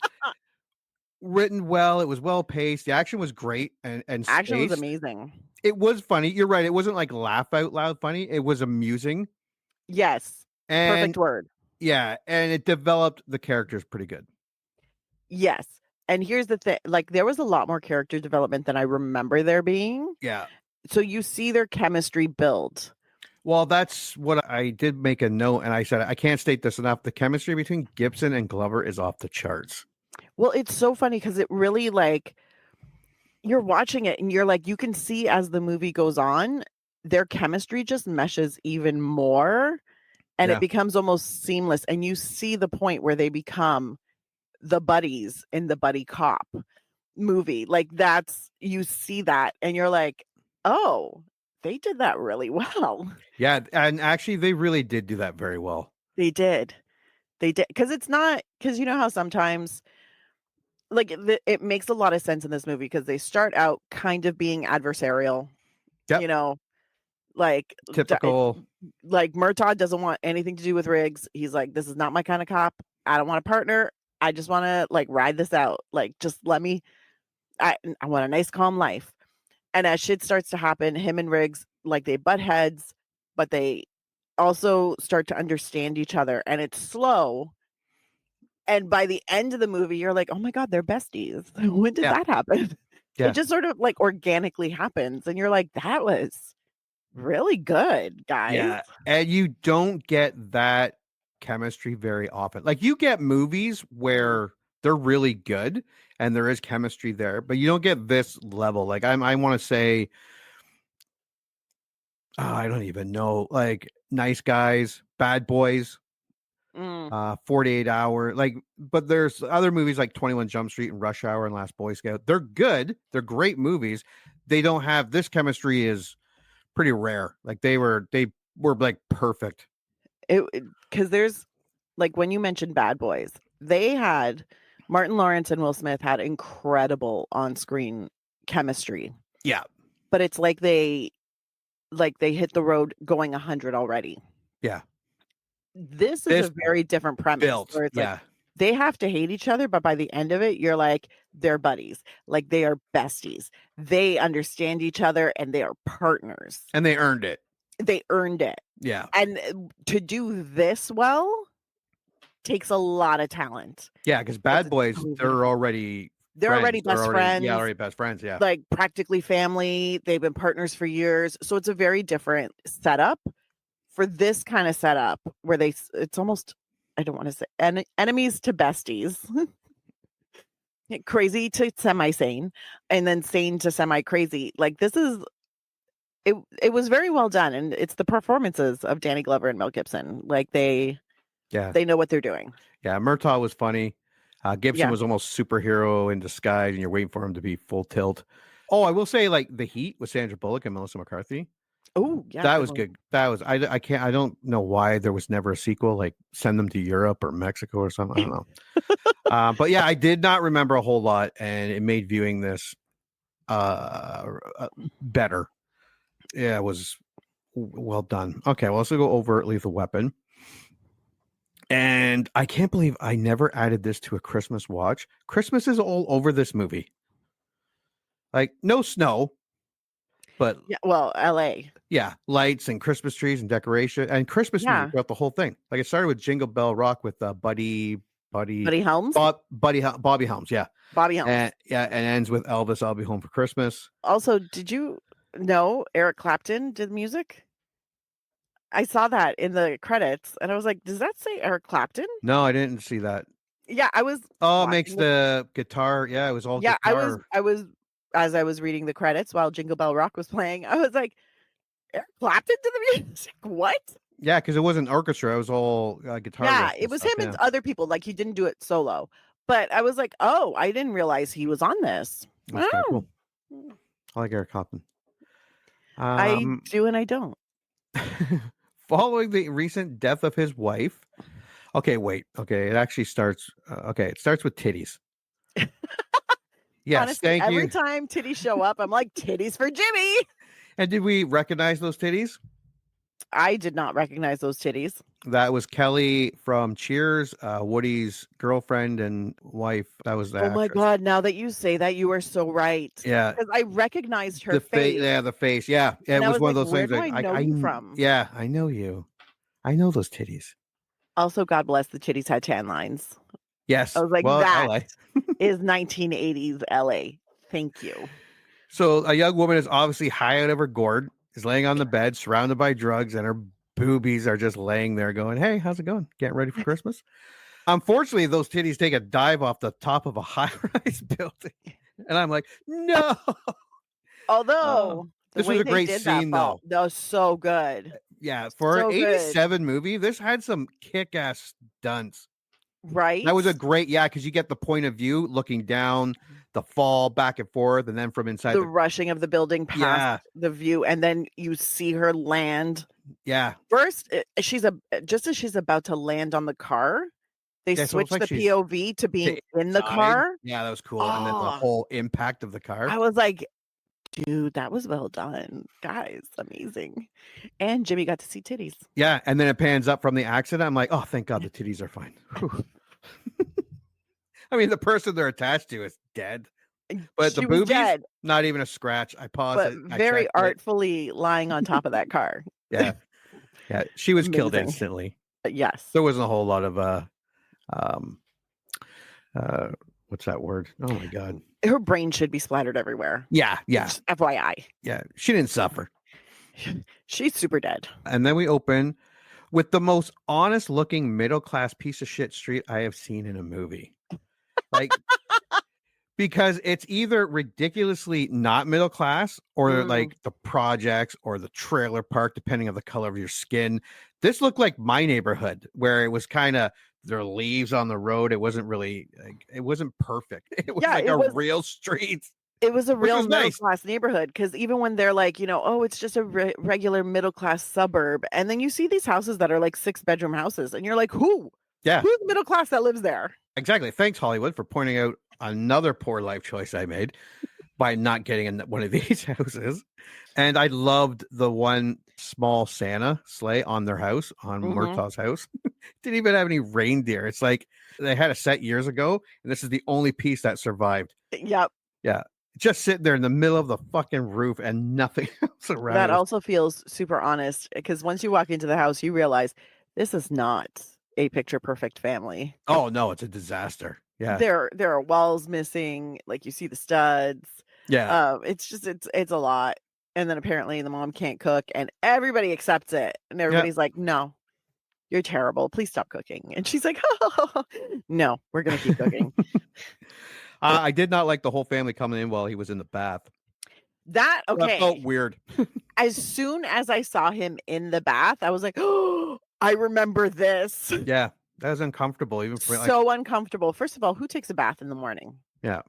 written well, it was well paced, the action was great and Action was spaced. amazing. It was funny. You're right. It wasn't like laugh out loud funny. It was amusing. Yes. And Perfect word. yeah, and it developed the characters pretty good. Yes. And here's the thing, like there was a lot more character development than I remember there being. Yeah. So you see their chemistry build. Well, that's what I did make a note, and I said I can't state this enough. The chemistry between Gibson and Glover is off the charts. Well, it's so funny because it really like you're watching it and you're like, you can see as the movie goes on, their chemistry just meshes even more and Yeah. it becomes almost seamless. And you see the point where they become the buddies in the buddy cop movie. Like you see that and you're like, oh, they did that really well. Yeah, and actually they really did do that very well. They did. Because it's not, because you know how sometimes like it makes a lot of sense in this movie because they start out kind of being adversarial. Yep. You know, like Typical. Like Murtaugh doesn't want anything to do with Riggs. He's like, this is not my kind of cop. I don't want a partner. I just want to like ride this out. Like, just let me. I want a nice, calm life. And as shit starts to happen, him and Riggs, like they butt heads, but they also start to understand each other. And it's slow. And by the end of the movie, you're like, oh my God, they're besties. When did that happen? Yeah. It just sort of like organically happens. And you're like, that was really good, guys. Yeah. And you don't get that chemistry very often. Like you get movies where they're really good and there is chemistry there, but you don't get this level. Like I want to say, I don't even know, like Nice Guys, Bad Boys, 48 Hour, like, but there's other movies like 21 Jump Street and Rush Hour and Last Boy Scout. They're good. They're great movies. They don't have this chemistry is pretty rare. Like they were like perfect. Because there's like when you mentioned Bad Boys, they had Martin Lawrence and Will Smith had incredible on-screen chemistry. Yeah. But it's like they hit the road going 100 already. Yeah. This is a very different premise. Built. Where it's Yeah. like they have to hate each other, but by the end of it, you're like, they're buddies. Like they are besties. They understand each other and they are partners. And they earned it. They earned it. Yeah. And to do this well takes a lot of talent. Yeah, because Bad Boys, they're already already best friends. Yeah, already best friends. Yeah. Like practically family. They've been partners for years. So it's a very different setup for this kind of setup where it's almost, I don't want to say enemies to besties. Crazy to semi-sane and then sane to semi-crazy. Like this is it was very well done, and it's the performances of Danny Glover and Mel Gibson. Like they know what they're doing. Yeah, Murtaugh was funny. Gibson was almost superhero in disguise, and you're waiting for him to be full tilt. Oh, I will say, like The Heat with Sandra Bullock and Melissa McCarthy. Oh, yeah, that was good. That was I don't know why there was never a sequel. Like send them to Europe or Mexico or something. I don't know. But yeah, I did not remember a whole lot, and it made viewing this better. Yeah, it was well done. Okay, well, let's go over Lethal Weapon. And I can't believe I never added this to a Christmas watch. Christmas is all over this movie. Like, no snow, but... Yeah, well, L.A. Yeah, lights and Christmas trees and decoration and Christmas music throughout the whole thing. Like, it started with Jingle Bell Rock with Buddy Helms? Bobby Helms, yeah. Bobby Helms. And ends with Elvis, I'll Be Home for Christmas. Also, did you know Eric Clapton did music? I saw that in the credits, and I was like, does that say Eric Clapton? No, I didn't see that. Yeah, I was. Oh, it makes watching the guitar. Yeah, it was all Yeah, guitar. I was as I was reading the credits while Jingle Bell Rock was playing, I was like, Eric Clapton to the music? What? Yeah, because it wasn't orchestra. It was all guitar. Yeah, riffs it was stuff, him and other people. Like he didn't do it solo. But I was like, oh, I didn't realize he was on this. That's kind of Oh, cool. I like Eric Clapton. I do and I don't. Following the recent death of his wife. Okay, wait. Okay, it actually starts. It starts with titties. Yes, Honestly, thank every you. time titties show up, I'm like, titties for Jimmy. And did we recognize those titties? I did not recognize those titties. That was Kelly from Cheers, Woody's girlfriend and wife. That was the Oh my actress. God, now that you say that, you are so right. Yeah. Because I recognized her The face. Yeah, the face. Yeah. It And I was was one like, of those where things. do I know you from? Yeah, I know you. I know those titties. Also, God bless the titties had tan lines. Yes. I was like, well, that LA. is 1980s LA. Thank you. So a young woman is obviously high out of her gourd, is laying on the bed, surrounded by drugs, and her boobies are just laying there going, hey, how's it going? Getting ready for Christmas? Unfortunately, those titties take a dive off the top of a high-rise building. And I'm like, no. Although, the This way was a they great did scene, that though. was so good. Yeah, for So an good. 87 movie, this had some kick-ass stunts. Right? That was a great, because you get the point of view looking down, the fall back and forth, and then from inside the rushing of the building past the view, and then you see her land. Yeah. First, just as she's about to land on the car, they Yeah, so switch it's like the she's POV to being in the inside. car. Yeah, that was cool. And then the whole impact of the car. I was like, dude, that was well done. Guys, amazing. And Jimmy got to see titties. Yeah, and then it pans up from the accident. I'm like, oh, thank God the titties are fine. I mean, the person they're attached to is dead. But She the was boobies, dead, not even a scratch. I paused but it. I very checked it. artfully lying on top of that car. Yeah. Yeah. She was killed Amazing. instantly. Yes. There wasn't a whole lot of what's that word? Oh my God. Her brain should be splattered everywhere. Yeah, yeah. Just FYI. Yeah. She didn't suffer. She's super dead. And then we open with the most honest looking middle class piece of shit street I have seen in a movie. Like, because it's either ridiculously not middle class or like the projects or the trailer park, depending on the color of your skin. This looked like my neighborhood where it was kind of there are leaves on the road. It wasn't really, like, it wasn't perfect. It was real street. It was a real middle nice. class neighborhood because even when they're like, oh, it's just a regular middle class suburb. And then you see these houses that are like 6-bedroom houses and you're like, who? Yeah. Who's middle class that lives there? Exactly. Thanks, Hollywood, for pointing out another poor life choice I made by not getting in one of these houses. And I loved the one small Santa sleigh on their house, on Murtaugh's house. Didn't even have any reindeer. It's like they had a set years ago, and this is the only piece that survived. Yep. Yeah. Just sitting there in the middle of the fucking roof and nothing else around. That also feels super honest because once you walk into the house, you realize this is not a picture perfect family. Oh no, it's a disaster. Yeah. There are walls missing, like you see the studs. Yeah. It's just it's a lot. And then apparently the mom can't cook and everybody accepts it. And everybody's like, no, you're terrible. Please stop cooking. And she's like, oh, no, we're gonna keep cooking. I did not like the whole family coming in while he was in the bath. That felt weird. As soon as I saw him in the bath, I was like, oh, I remember this. Yeah, that was uncomfortable. Even for so uncomfortable. First of all, who takes a bath in the morning? Yeah.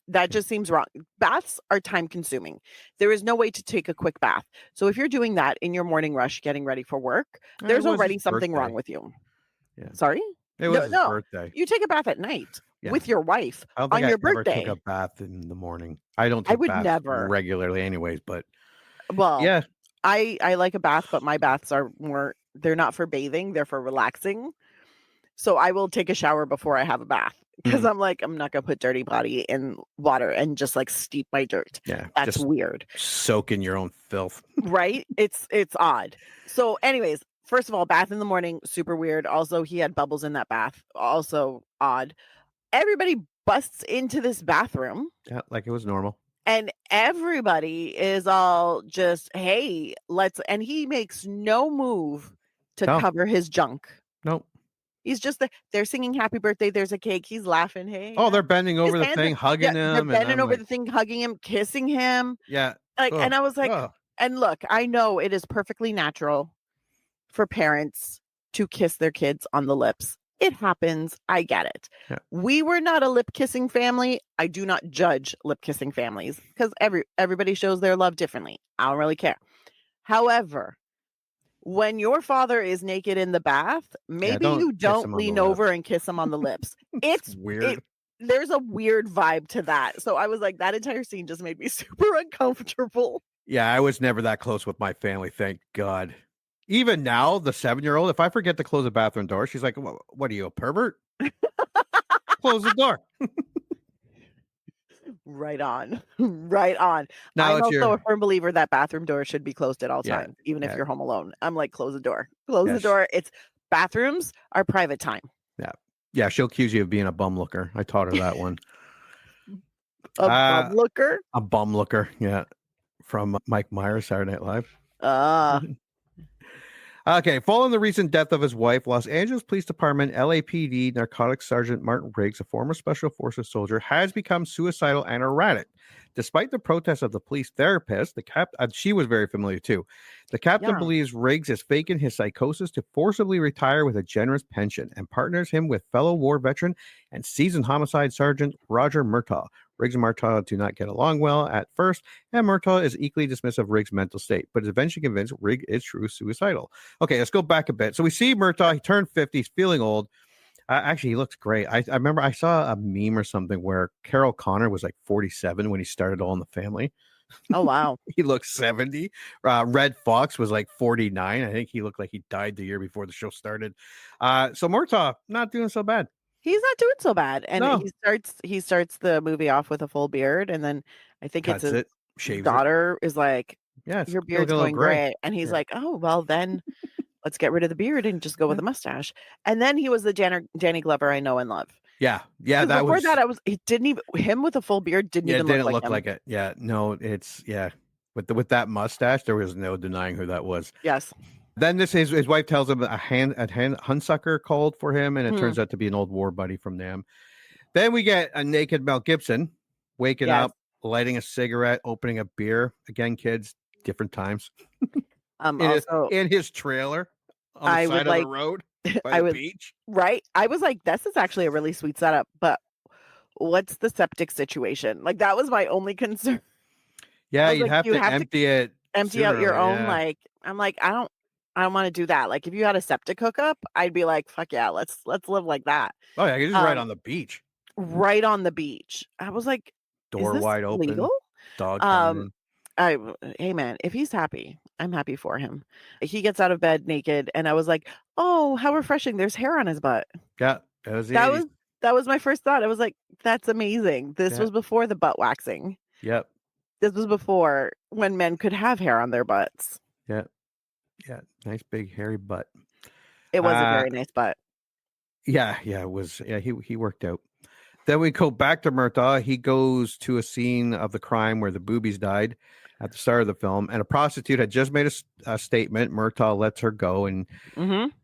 That just seems wrong. Baths are time consuming. There is no way to take a quick bath. So if you're doing that in your morning rush, getting ready for work, there's already something wrong with you. Yeah. Sorry? It was his birthday. You take a bath at night with your wife on your birthday. I took a bath in the morning. I don't. I would never regularly, anyways. But yeah, I like a bath, but my baths are more. They're not for bathing; they're for relaxing. So I will take a shower before I have a bath because I'm like, I'm not gonna put dirty body in water and just like steep my dirt. Yeah, that's weird. Soak in your own filth, right? It's odd. So, anyways. First of all, bath in the morning, super weird. Also, he had bubbles in that bath. Also odd. Everybody busts into this bathroom. Yeah, like it was normal. And everybody is all just, hey, and he makes no move to cover his junk. Nope. He's just they're singing happy birthday. There's a cake. He's laughing. Hey. Oh, they're bending over the hands thing, hugging they're him. bending and I'm over like, the thing, hugging him, kissing him. yeah. Like, and I was like, oh. and look, I know it is perfectly natural for parents to kiss their kids on the lips. It happens. I get it. Yeah. We were not a lip kissing family. I do not judge lip kissing families because everybody shows their love differently. I don't really care. However, when your father is naked in the bath, maybe you don't lean over and kiss him on the lips. It's weird. There's a weird vibe to that. So I was like, that entire scene just made me super uncomfortable. Yeah, I was never that close with my family. Thank God. Even now, the 7-year-old, if I forget to close the bathroom door, she's like, what are you, a pervert? Close the door. Right on. Right on. Now I'm also a firm believer that bathroom doors should be closed at all times, even if yeah. you're home alone. I'm like, close the door. Close the Yes. door. Bathrooms are private time. Yeah. Yeah, she'll accuse you of being a bum looker. I taught her that one. Bum looker? A bum looker, yeah. From Mike Myers, Saturday Night Live. Okay, following the recent death of his wife, Los Angeles Police Department LAPD Narcotics Sergeant Martin Riggs, a former Special Forces soldier, has become suicidal and erratic. Despite the protests of the police therapist, she was very familiar too. The captain believes Riggs is faking his psychosis to forcibly retire with a generous pension and partners him with fellow war veteran and seasoned homicide sergeant Roger Murtaugh. Riggs and Murtaugh do not get along well at first, and Murtaugh is equally dismissive of Riggs' mental state, but is eventually convinced Riggs is true suicidal. Okay, let's go back a bit. So we see Murtaugh, he turned 50, he's feeling old. Actually, he looks great. I remember I saw a meme or something where Carol Connor was like 47 when he started All in the Family. Oh, wow. He looked 70. Red Fox was like 49. I think he looked like he died the year before the show started. So Murtaugh, not doing so bad. He's not doing so bad. And he starts the movie off with a full beard. And then I think Cuts it's his daughter is like, yes, your beard's going gray. And he's like, oh, well, then let's get rid of the beard and just go with a mustache. And then he was the Danny Glover I know and love. Yeah. Before that, it didn't even, him with a full beard didn't even look like him. it. Yeah. No, it's, yeah. With that mustache, there was no denying who that was. Yes. Then his wife tells him a Hunsucker called for him, and it turns out to be an old war buddy from them. Then we get a naked Mel Gibson waking up, lighting a cigarette, opening a beer. Again, kids, different times. In his trailer on the side of the road by the beach. Right. I was like, this is actually a really sweet setup, but what's the septic situation? Like, that was my only concern. Yeah, you'd have to empty it. Empty out your own. Like, I'm like, I don't want to do that. Like, if you had a septic hookup, I'd be like, fuck yeah, let's live like that. Oh yeah, just right on the beach. Right on the beach. I was like, door wide open. Legal? Dog. Hey man, if he's happy, I'm happy for him. He gets out of bed naked, and I was like, oh, how refreshing. There's hair on his butt. Yeah, that was my first thought. I was like, that's amazing. This was before the butt waxing. Yep. This was before when men could have hair on their butts. Yeah. Yeah, nice big hairy butt. It was a very nice butt. Yeah, it was. Yeah, he worked out. Then we go back to Murtaugh. He goes to a scene of the crime where the boobies died at the start of the film, and a prostitute had just made a statement. Murtaugh lets her go, and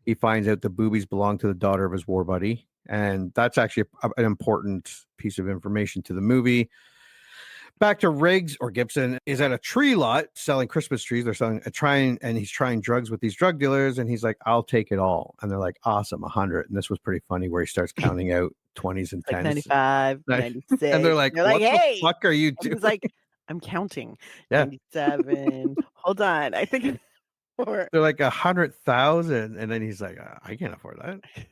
he finds out the boobies belong to the daughter of his war buddy, and that's actually an important piece of information to the movie. Back to Riggs or Gibson is at a tree lot selling Christmas trees. They're selling and he's trying drugs with these drug dealers, and he's like, I'll take it all. And they're like, awesome, 100. And this was pretty funny where he starts counting out 20s and 10s. Like 95, 96. And they're like, what hey, the fuck are you doing? He's like, I'm counting. Yeah. 97. Hold on. I think they're like 100,000. And then he's like, I can't afford that. And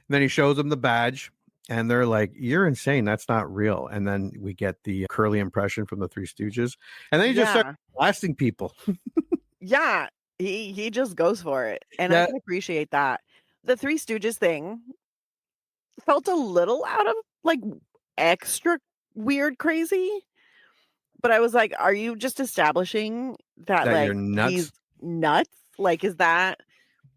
then he shows them the badge. And they're like, you're insane. That's not real. And then we get the Curly impression from the Three Stooges. And then he just starts blasting people. Yeah. He just goes for it. And I can appreciate that. The Three Stooges thing felt a little out of like extra weird crazy. But I was like, are you just establishing that like you're nuts? He's nuts? Like, is that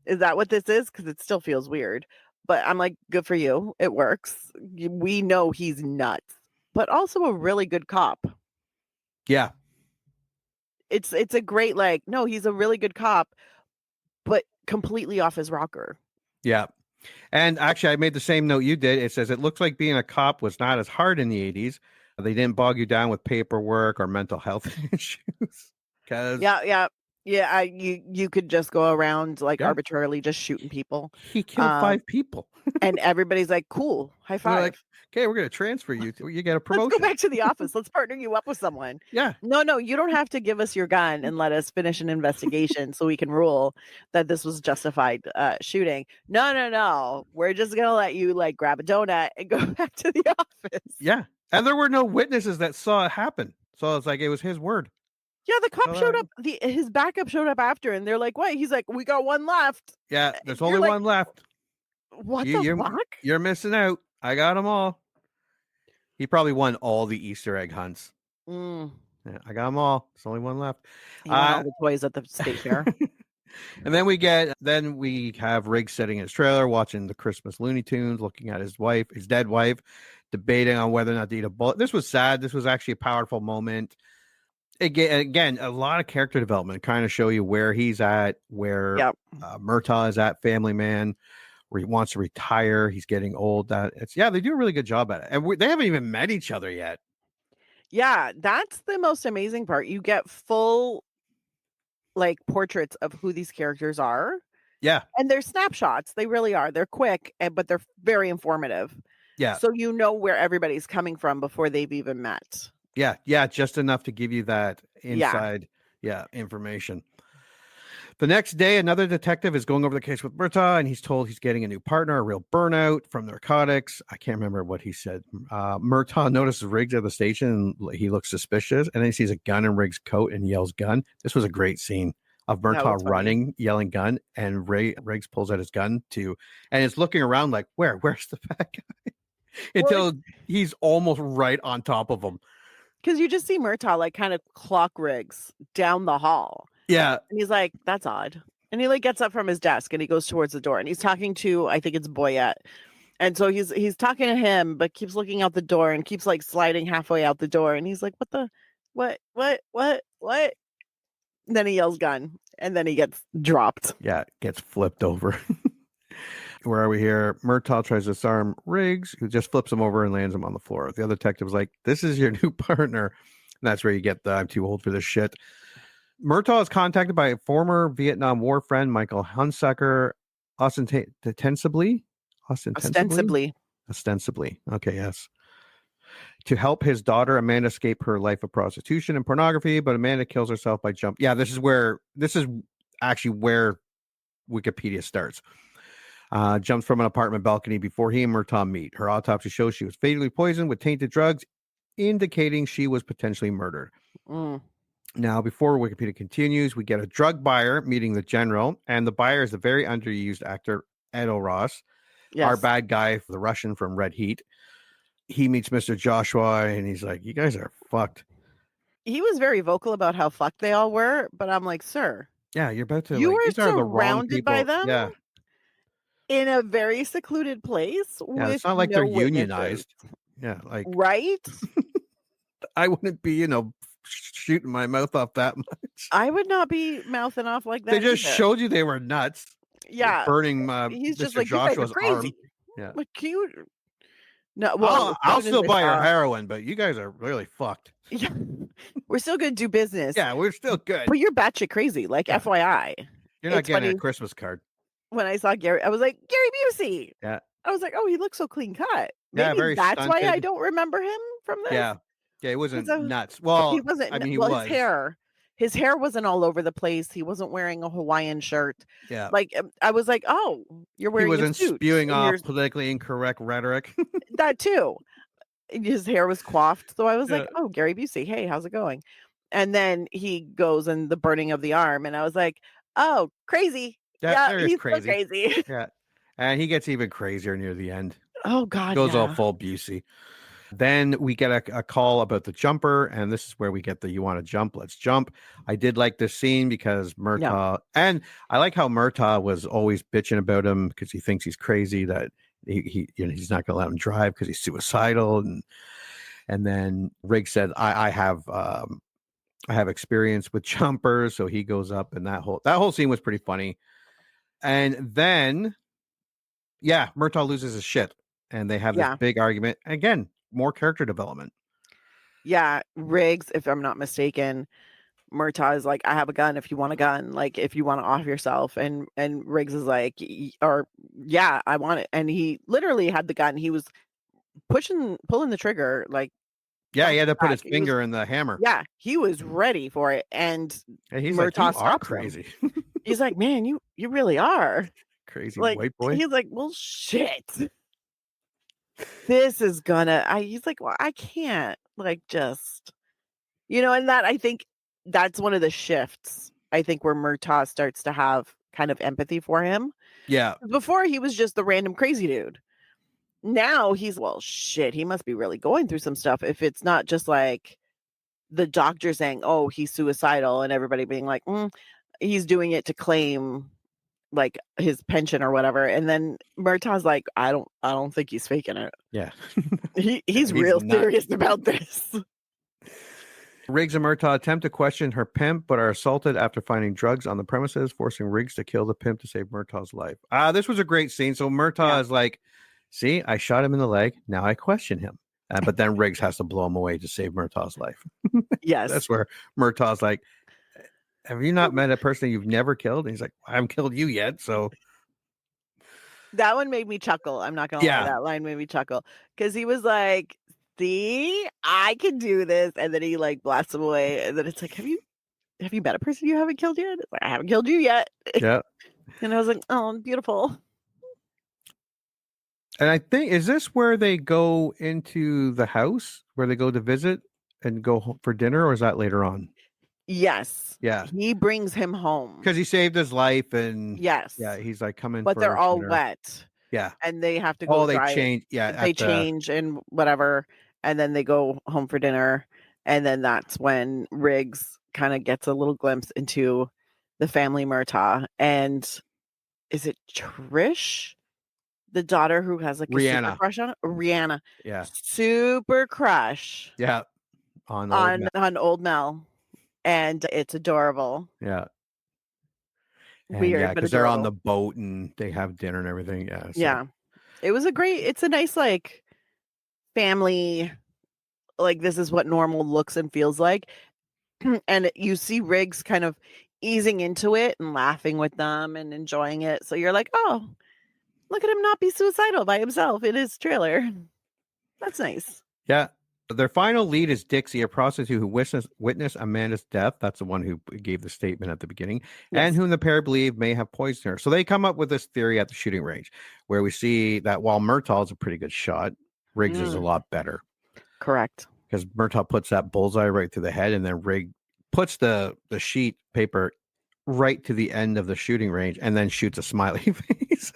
what this is? Because it still feels weird. But I'm like, good for you. It works. We know he's nuts, but also a really good cop. Yeah. It's a great, like, no, he's a really good cop, but completely off his rocker. Yeah. And actually, I made the same note you did. It says it looks like being a cop was not as hard in the 80s. They didn't bog you down with paperwork or mental health issues. Because Yeah. You could just go around like Yeah. arbitrarily just shooting people. he killed 5 people. And everybody's like, cool, high They're like, five. okay, we're going to transfer you. You get a Let's promotion. go back to the office. Let's partner you up with someone. Yeah. No, you don't have to give us your gun and let us finish an investigation so we can rule that this was justified shooting. No. We're just going to let you like grab a donut and go back to the office. Yeah. And there were no witnesses that saw it happen. So it's like it was his word. Yeah, the cop showed up. His backup showed up after, and they're like, "What?" He's like, "We got one left." Yeah, there's You're only like, one left. What the fuck? You're missing out. I got them all. He probably won all the Easter egg hunts. Mm. Yeah, I got them all. There's only one left. He won all the toys at the state fair. And then we have Riggs sitting in his trailer watching the Christmas Looney Tunes, looking at his dead wife, debating on whether or not to eat a bullet. This was sad. This was actually a powerful moment. Again, a lot of character development, kind of show you where he's at, where Murtaugh is at, family man, where he wants to retire. He's getting old. They do a really good job at it. And they haven't even met each other yet. Yeah, that's the most amazing part. You get full like portraits of who these characters are. Yeah. And they're snapshots. They really are. They're quick, but they're very informative. Yeah. So you know where everybody's coming from before they've even met. Yeah, just enough to give you that inside information. The next day, another detective is going over the case with Murtaugh, and he's told he's getting a new partner, a real burnout from narcotics. I can't remember what he said. Murtaugh notices Riggs at the station, and he looks suspicious, and then he sees a gun in Riggs' coat and yells gun. This was a great scene of Murtaugh running, yelling gun, and Riggs pulls out his gun and it's looking around like, where's the bad guy? Until he's almost right on top of him. Because you just see Murtaugh like kind of clock Riggs down the hall. Yeah. And he's like, that's odd. And he like gets up from his desk and he goes towards the door and he's talking to, I think it's Boyette. And so he's talking to him, but keeps looking out the door and keeps like sliding halfway out the door. And he's like, what? And then he yells gun and then he gets dropped. Yeah, gets flipped over. Where are we here? Murtaugh tries to disarm Riggs, who just flips him over and lands him on the floor. The other detective's like, this is your new partner. And that's where you get the I'm too old for this shit. Murtaugh is contacted by a former Vietnam War friend, Michael Hunsaker, ostensibly. Okay, yes. To help his daughter Amanda escape her life of prostitution and pornography, but Amanda kills herself by jump. Yeah, this is actually where Wikipedia starts. Jumps from an apartment balcony before he and Murtaugh meet. Her autopsy shows she was fatally poisoned with tainted drugs, indicating she was potentially murdered. Now, before Wikipedia continues, we get a drug buyer meeting the general, and the buyer is the very underused actor Edo Ross, our bad guy, the Russian from Red Heat. He meets Mr. Joshua, and he's like, you guys are fucked. He was very vocal about how fucked they all were, but I'm like, sir. Yeah, you're about to. You like, were these are the wrong surrounded by people. them? Yeah. In a very secluded place. Yeah, it's not like they're unionized. Yeah, like right. I wouldn't be, shooting my mouth off that much. I would not be mouthing off like that. They just either. showed you they were nuts. Yeah, burning. He's Mr. just like, Joshua's you guys are arm. crazy. Yeah, like cute. No, well, I'll still buy your heroin, but you guys are really fucked. Yeah, we're still gonna do business. Yeah, we're still good. But you're batshit crazy. Like, FYI, You're not it's getting funny. a Christmas card. When I saw Gary, I was like, Gary Busey. Yeah. I was like, oh, he looks so clean cut. Yeah, Maybe very that's why I stunted. don't remember him from this. Yeah, it wasn't So- nuts. Well, he wasn't. I mean, he well, was. His hair wasn't all over the place. He wasn't wearing a Hawaiian shirt. Yeah, Like, I was like, oh, you're he wearing. wasn't a suit spewing and off you're- politically incorrect rhetoric. that too. His hair was coiffed, so I was like, Yeah. oh, Gary Busey, hey, how's it going? And then he goes and the burning of the arm, and I was like, oh, crazy. That He's is crazy. so crazy. Yeah, and he gets even crazier near the end. Oh God, Goes all yeah. full Busey. Then we get a call about the jumper, and this is where we get the "you want to jump, let's jump." I did like this scene because Murtaugh, and I like how Murtaugh was always bitching about him because he thinks he's crazy, that he's not going to let him drive because he's suicidal, and then Riggs said, I have experience with jumpers, so he goes up, and that whole scene was pretty funny. And then Yeah, Murtaugh loses his shit, and they have this Yeah. big argument. Again, more character development. Yeah, Riggs, if I'm not mistaken, Murtaugh is like, I have a gun if you want a gun, like if you want to off yourself. And Riggs is like, yeah, I want it. And he literally had the gun. He was pulling the trigger, like, Yeah, he back had to put his back. He was, finger in the hammer. yeah, he was ready for it. And He's like, you Murtaugh are stops him. crazy. He's like, man, you really are. Crazy Like, white boy. he's like, well, shit. This is he's like, well, I can't, like, just, and that, I think that's one of the shifts, I think, where Murtaugh starts to have kind of empathy for him. Yeah. Before, he was just the random crazy dude. Now he's, well, shit, he must be really going through some stuff if it's not just like the doctor saying, oh, he's suicidal, and everybody being like, he's doing it to claim like his pension or whatever. And then Murtaugh's like, I don't think he's faking it. Yeah. He's real serious about this. Riggs and Murtaugh attempt to question her pimp, but are assaulted after finding drugs on the premises, forcing Riggs to kill the pimp to save Murtaugh's life. This was a great scene. So Murtaugh is like, see, I shot him in the leg. Now I question him. But then Riggs has to blow him away to save Murtaugh's life. Yes. That's where Murtaugh's like, have you not met a person you've never killed? And he's like, I haven't killed you yet. So that one made me chuckle. I'm not going to lie. That line made me chuckle. Because he was like, see, I can do this. And then he like blasts him away. And then it's like, have you met a person you haven't killed yet? It's like, I haven't killed you yet. Yeah. And I was like, oh, beautiful. And I think, is this where they go into the house, where they go to visit and go home for dinner, or is that later on? Yes. Yeah. He brings him home. Because he saved his life, and yes. Yeah, he's like coming. But they're all dinner. Wet. Yeah. And they have to go. Oh, they change. Yeah. They change and whatever. And then they go home for dinner. And then that's when Riggs kind of gets a little glimpse into the family Murtaugh. And is it Trish? The daughter who has like a super crush on it? Rihanna. Yeah. Super crush. Yeah. On old Mel. And it's adorable. Yeah. Weird, yeah, but because they're on the boat and they have dinner and everything. Yeah. So. Yeah. It's a nice like family, like this is what normal looks and feels like. And you see Riggs kind of easing into it and laughing with them and enjoying it. So you're like, oh, look at him not be suicidal by himself in his trailer. That's nice. Yeah. Their final lead is Dixie, a prostitute who witnessed Amanda's death. That's the one who gave the statement at the beginning, and whom the pair believe may have poisoned her. So they come up with this theory at the shooting range, where we see that while Murtaugh is a pretty good shot, Riggs is a lot better. Correct. Because Murtaugh puts that bullseye right through the head, and then Riggs puts the sheet paper right to the end of the shooting range, and then shoots a smiley face.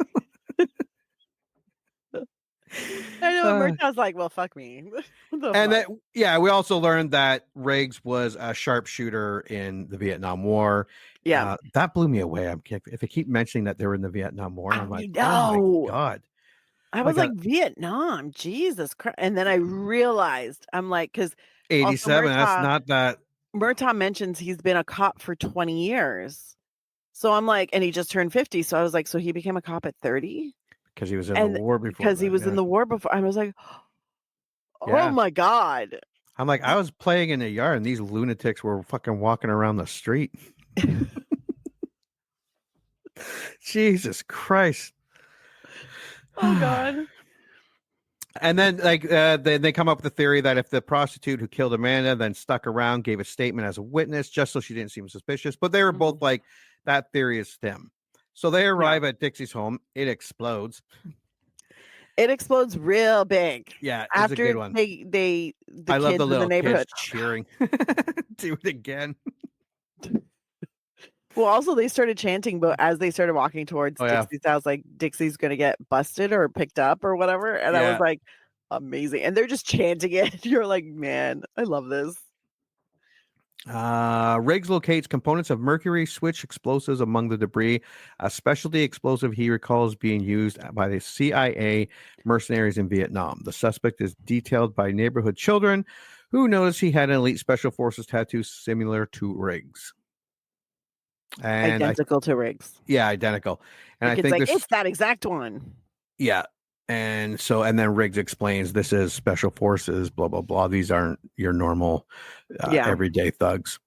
I know. Murtaugh's like, well, fuck me. And that, we also learned that Riggs was a sharpshooter in the Vietnam War. Yeah, that blew me away. If they keep mentioning that they were in the Vietnam War, I'm like, no. Oh my God. I was like, Vietnam, Jesus Christ. And then I realized, I'm like, because 87, that's not that. Murtaugh mentions he's been a cop for 20 years. So I'm like, and he just turned 50. So I was like, so he became a cop at 30? Because he was in the war before. Because he was in the war before. I was like, oh my God. I'm like, I was playing in the yard and these lunatics were fucking walking around the street. Jesus Christ. Oh God. And then they come up with the theory that if the prostitute who killed Amanda then stuck around, gave a statement as a witness just so she didn't seem suspicious. But they were both like, that theory is stem. So they arrive at Dixie's home. It explodes. It explodes real big. Yeah, it's after a good one. The I love kids the little in the neighborhood kids cheering. Do it again. Well, also they started chanting, but as they started walking towards Dixie's house, like Dixie's gonna get busted or picked up or whatever. And I was like, amazing. And they're just chanting it. You're like, man, I love this. Riggs locates components of mercury switch explosives among the debris, a specialty explosive he recalls being used by the CIA mercenaries in Vietnam. The suspect is detailed by neighborhood children who noticed he had an elite special forces tattoo similar to Riggs. And identical to Riggs. Yeah, identical. And I think like, it's that exact one. Yeah. And then Riggs explains this is special forces, blah, blah, blah. These aren't your normal everyday thugs.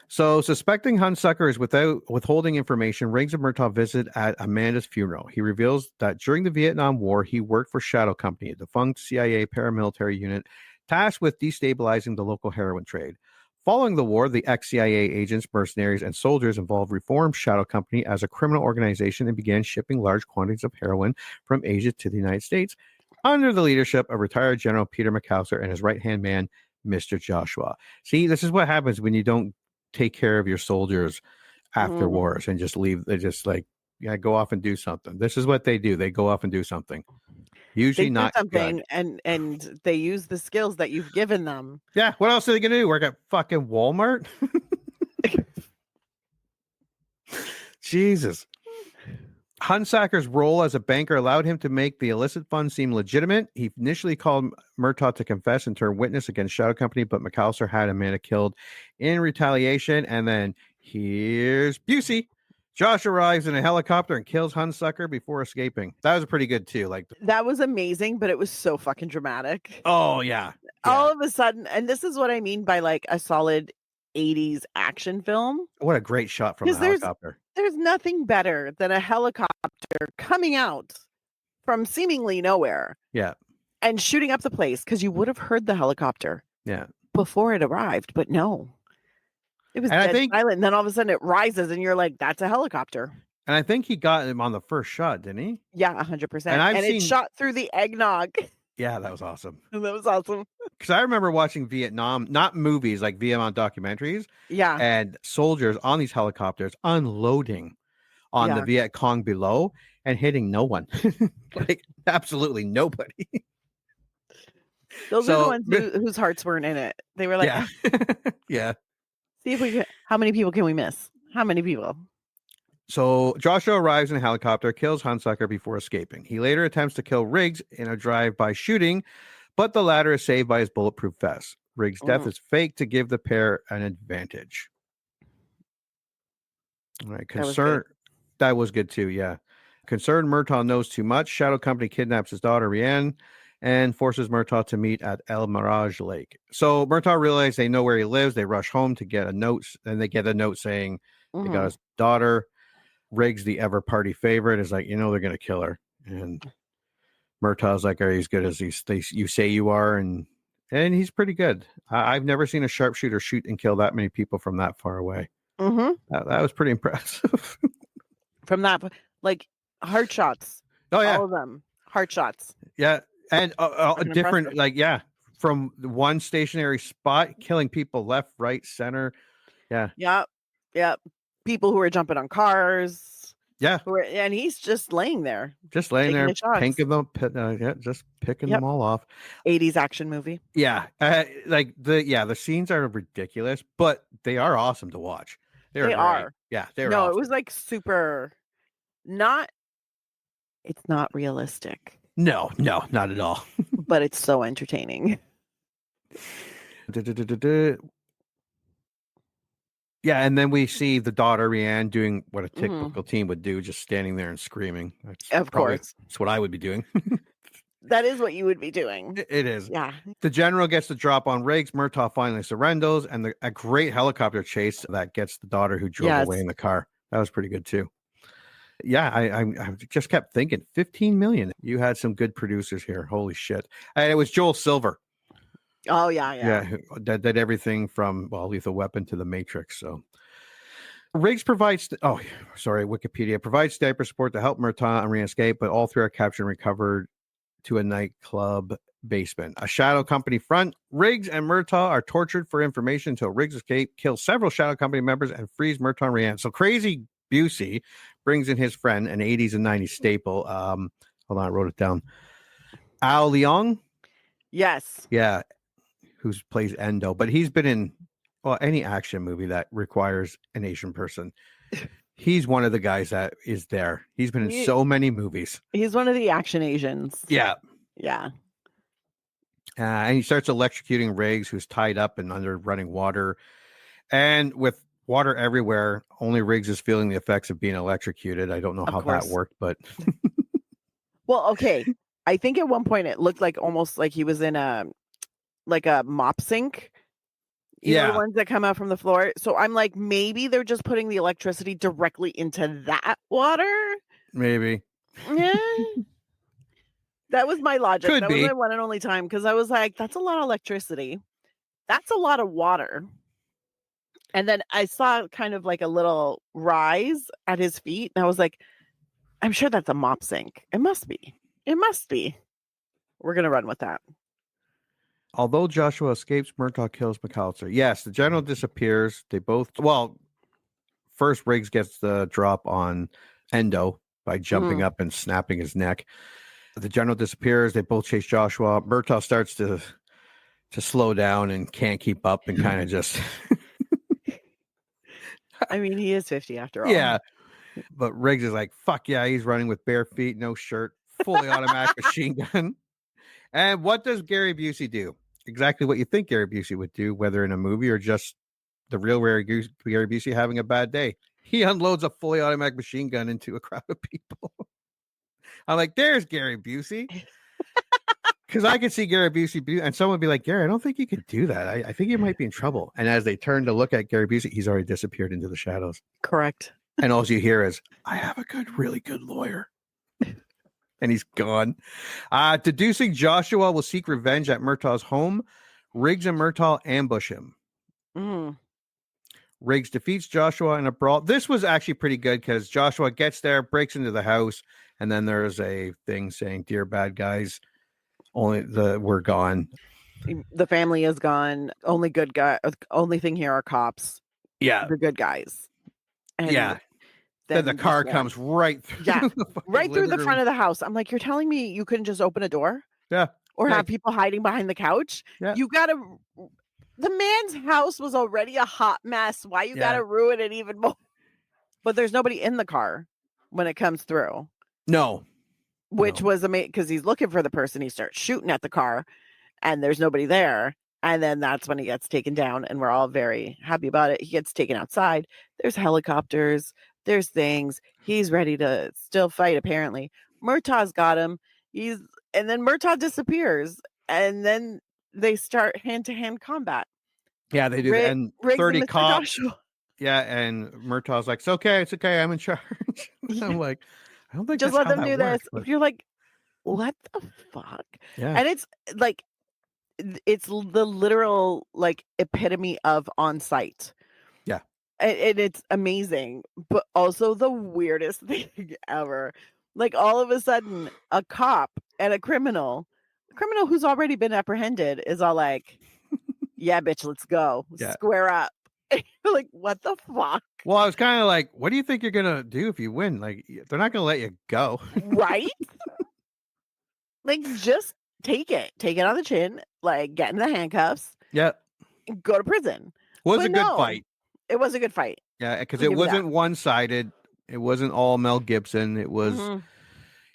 So suspecting Hunsucker is withholding information, Riggs and Murtaugh visit at Amanda's funeral. He reveals that during the Vietnam War, he worked for Shadow Company, a defunct CIA paramilitary unit tasked with destabilizing the local heroin trade. Following the war, the ex-CIA agents, mercenaries, and soldiers involved reformed Shadow Company as a criminal organization and began shipping large quantities of heroin from Asia to the United States under the leadership of retired General Peter McAllister and his right-hand man, Mr. Joshua. See, this is what happens when you don't take care of your soldiers after wars and just leave. They just go off and do something. This is what they do. They go off and do something. Usually they not do something good. and they use the skills that you've given them. Yeah. What else are they gonna do? Work at fucking Walmart? Jesus. Hunsacker's role as a banker allowed him to make the illicit funds seem legitimate. He initially called Murtaugh to confess and turn witness against Shadow Company, but McAllister had Amanda killed in retaliation. And then here's Busey. Josh arrives in a helicopter and kills Hunsucker before escaping. That was pretty good too. That was amazing, but it was so fucking dramatic. Oh yeah. All of a sudden, and this is what I mean by a solid 80s action film. What a great shot from the helicopter. There's nothing better than a helicopter coming out from seemingly nowhere. Yeah. And shooting up the place, because you would have heard the helicopter. Yeah. Before it arrived, but no. It was dead silent, and then all of a sudden it rises, and you're like, "That's a helicopter." And I think he got him on the first shot, didn't he? Yeah, 100%. And it shot through the eggnog. Yeah, that was awesome. That was awesome. Because I remember watching Vietnam, not movies like Vietnam documentaries. Yeah. And soldiers on these helicopters unloading on the Viet Cong below and hitting no one. Absolutely nobody. Those are the ones whose hearts weren't in it. They were like, yeah. Yeah. See if we can. How many people can we miss? How many people? So Joshua arrives in a helicopter, kills Hunsucker before escaping. He later attempts to kill Riggs in a drive-by shooting, but the latter is saved by his bulletproof vest. Riggs' death is fake to give the pair an advantage. All right, that was good too, yeah. Concerned Murtaugh knows too much. Shadow Company kidnaps his daughter, Rianne, and forces Murtaugh to meet at El Mirage Lake. So Murtaugh realizes they know where he lives. They rush home to get a note, and they get a note saying they got his daughter. Riggs, the ever party favorite, is like, they're going to kill her. And Murtaugh's like, are you as good as you say you are? And he's pretty good. I've never seen a sharpshooter shoot and kill that many people from that far away. That was pretty impressive. From that, hard shots. Oh, yeah. All of them. Hard shots. Yeah. And different, impressive. From one stationary spot, killing people left, right, center. Yeah. Yep. People who are jumping on cars. Yeah. And he's just laying there. Just laying there, pinking them, just picking them all off. 80s action movie. Yeah. The scenes are ridiculous, but they are awesome to watch. They are. Yeah. They're awesome. It was super it's not realistic. No, not at all. But it's so entertaining. Yeah, and then we see the daughter, Rianne, doing what a typical teen would do, just standing there and screaming. Of course. That's what I would be doing. That is what you would be doing. It is. Yeah. The general gets the drop on Riggs. Murtaugh finally surrenders, and a great helicopter chase that gets the daughter who drove away in the car. That was pretty good, too. Yeah, I just kept thinking, 15 million. You had some good producers here. Holy shit. And it was Joel Silver. Oh, yeah. That did everything from, Lethal Weapon to The Matrix. So Riggs provides, Wikipedia provides sniper support to help Murtaugh and re-escape, but all three are captured and recovered to a nightclub basement. A Shadow Company front. Riggs and Murtaugh are tortured for information until Riggs escape, kills several Shadow Company members, and frees Murtaugh and Rianne. So Crazy Busey brings in his friend, an 80s and 90s staple. Hold on, I wrote it down. Al Leong. Yes. Yeah. Who plays Endo, but he's been in any action movie that requires an Asian person. He's one of the guys that is there. He's been in so many movies. He's one of the action Asians. Yeah. And he starts electrocuting Riggs, who's tied up and under running water. And with water everywhere, only Riggs is feeling the effects of being electrocuted. I don't know how that worked, but Well, okay. I think at one point it looked like almost like he was in a mop sink. You know, the Yeah. ones that come out from the floor. So I'm like, maybe they're just putting the electricity directly into that water. Maybe. Yeah. That was my logic. Could That be. was my one and only time because I was like, that's a lot of electricity. That's a lot of water. And then I saw kind of like a little rise at his feet. And I was like, I'm sure that's a mop sink. It must be. It must be. We're going to run with that. Although Joshua escapes, Murtaugh kills McAllister. Yes, the general disappears. They both, well, first Riggs gets the drop on Endo by jumping up and snapping his neck. The general disappears. They both chase Joshua. Murtaugh starts to slow down and can't keep up and kind of just. I mean, he is 50 after all. Yeah. But Riggs is like, fuck yeah, he's running with bare feet, no shirt, fully automatic machine gun. And what does Gary Busey do? Exactly what you think Gary Busey would do, whether in a movie or just the real Gary Busey having a bad day. He unloads a fully automatic machine gun into a crowd of people. I'm like, there's Gary Busey. Because I could see Gary Busey, and someone would be like, Gary, I don't think you could do that. I think you might be in trouble. And as they turn to look at Gary Busey, he's already disappeared into the shadows. Correct. And all you hear is, I have a really good lawyer. And he's gone. Deducing Joshua will seek revenge at Murtaugh's home. Riggs and Murtaugh ambush him. Riggs defeats Joshua in a brawl. This was actually pretty good because Joshua gets there, breaks into the house, and then there's a thing saying, "Dear bad guys, we're gone. The family is gone. Only good guy. Only thing here are cops. Yeah, the good guys." And yeah. Then the car comes right through. Yeah, right through the front of the house. I'm like, you're telling me you couldn't just open a door? Yeah. Or have people hiding behind the couch? Yeah. You gotta. The man's house was already a hot mess. Why you gotta ruin it even more? But there's nobody in the car when it comes through. No. Which was amazing because he's looking for the person. He starts shooting at the car, and there's nobody there. And then that's when he gets taken down, and we're all very happy about it. He gets taken outside. There's helicopters. There's things. He's ready to still fight, apparently. Murtaugh's got him. And then Murtaugh disappears. And then they start hand-to-hand combat. Yeah, they do. And Riggs 30 and Mr. cops. Joshua. Yeah, and Murtaugh's like, it's okay. I'm in charge. I'm like, I don't think just that's let how them do that works, this. but... You're like, what the fuck? Yeah. And it's like, it's the literal like epitome of on site. Yeah. And it's amazing, but also the weirdest thing ever. Like all of a sudden, a cop and a criminal who's already been apprehended is all like, yeah, bitch, let's go. Yeah. Square up. You're like, what the fuck? Well, I was kind of like, what do you think you're going to do if you win? Like, they're not going to let you go. Right? Like, just take it on the chin, like get in the handcuffs. Yeah. Go to prison. Was a good fight. It was a good fight. Yeah, because it wasn't one-sided. It wasn't all Mel Gibson. It was,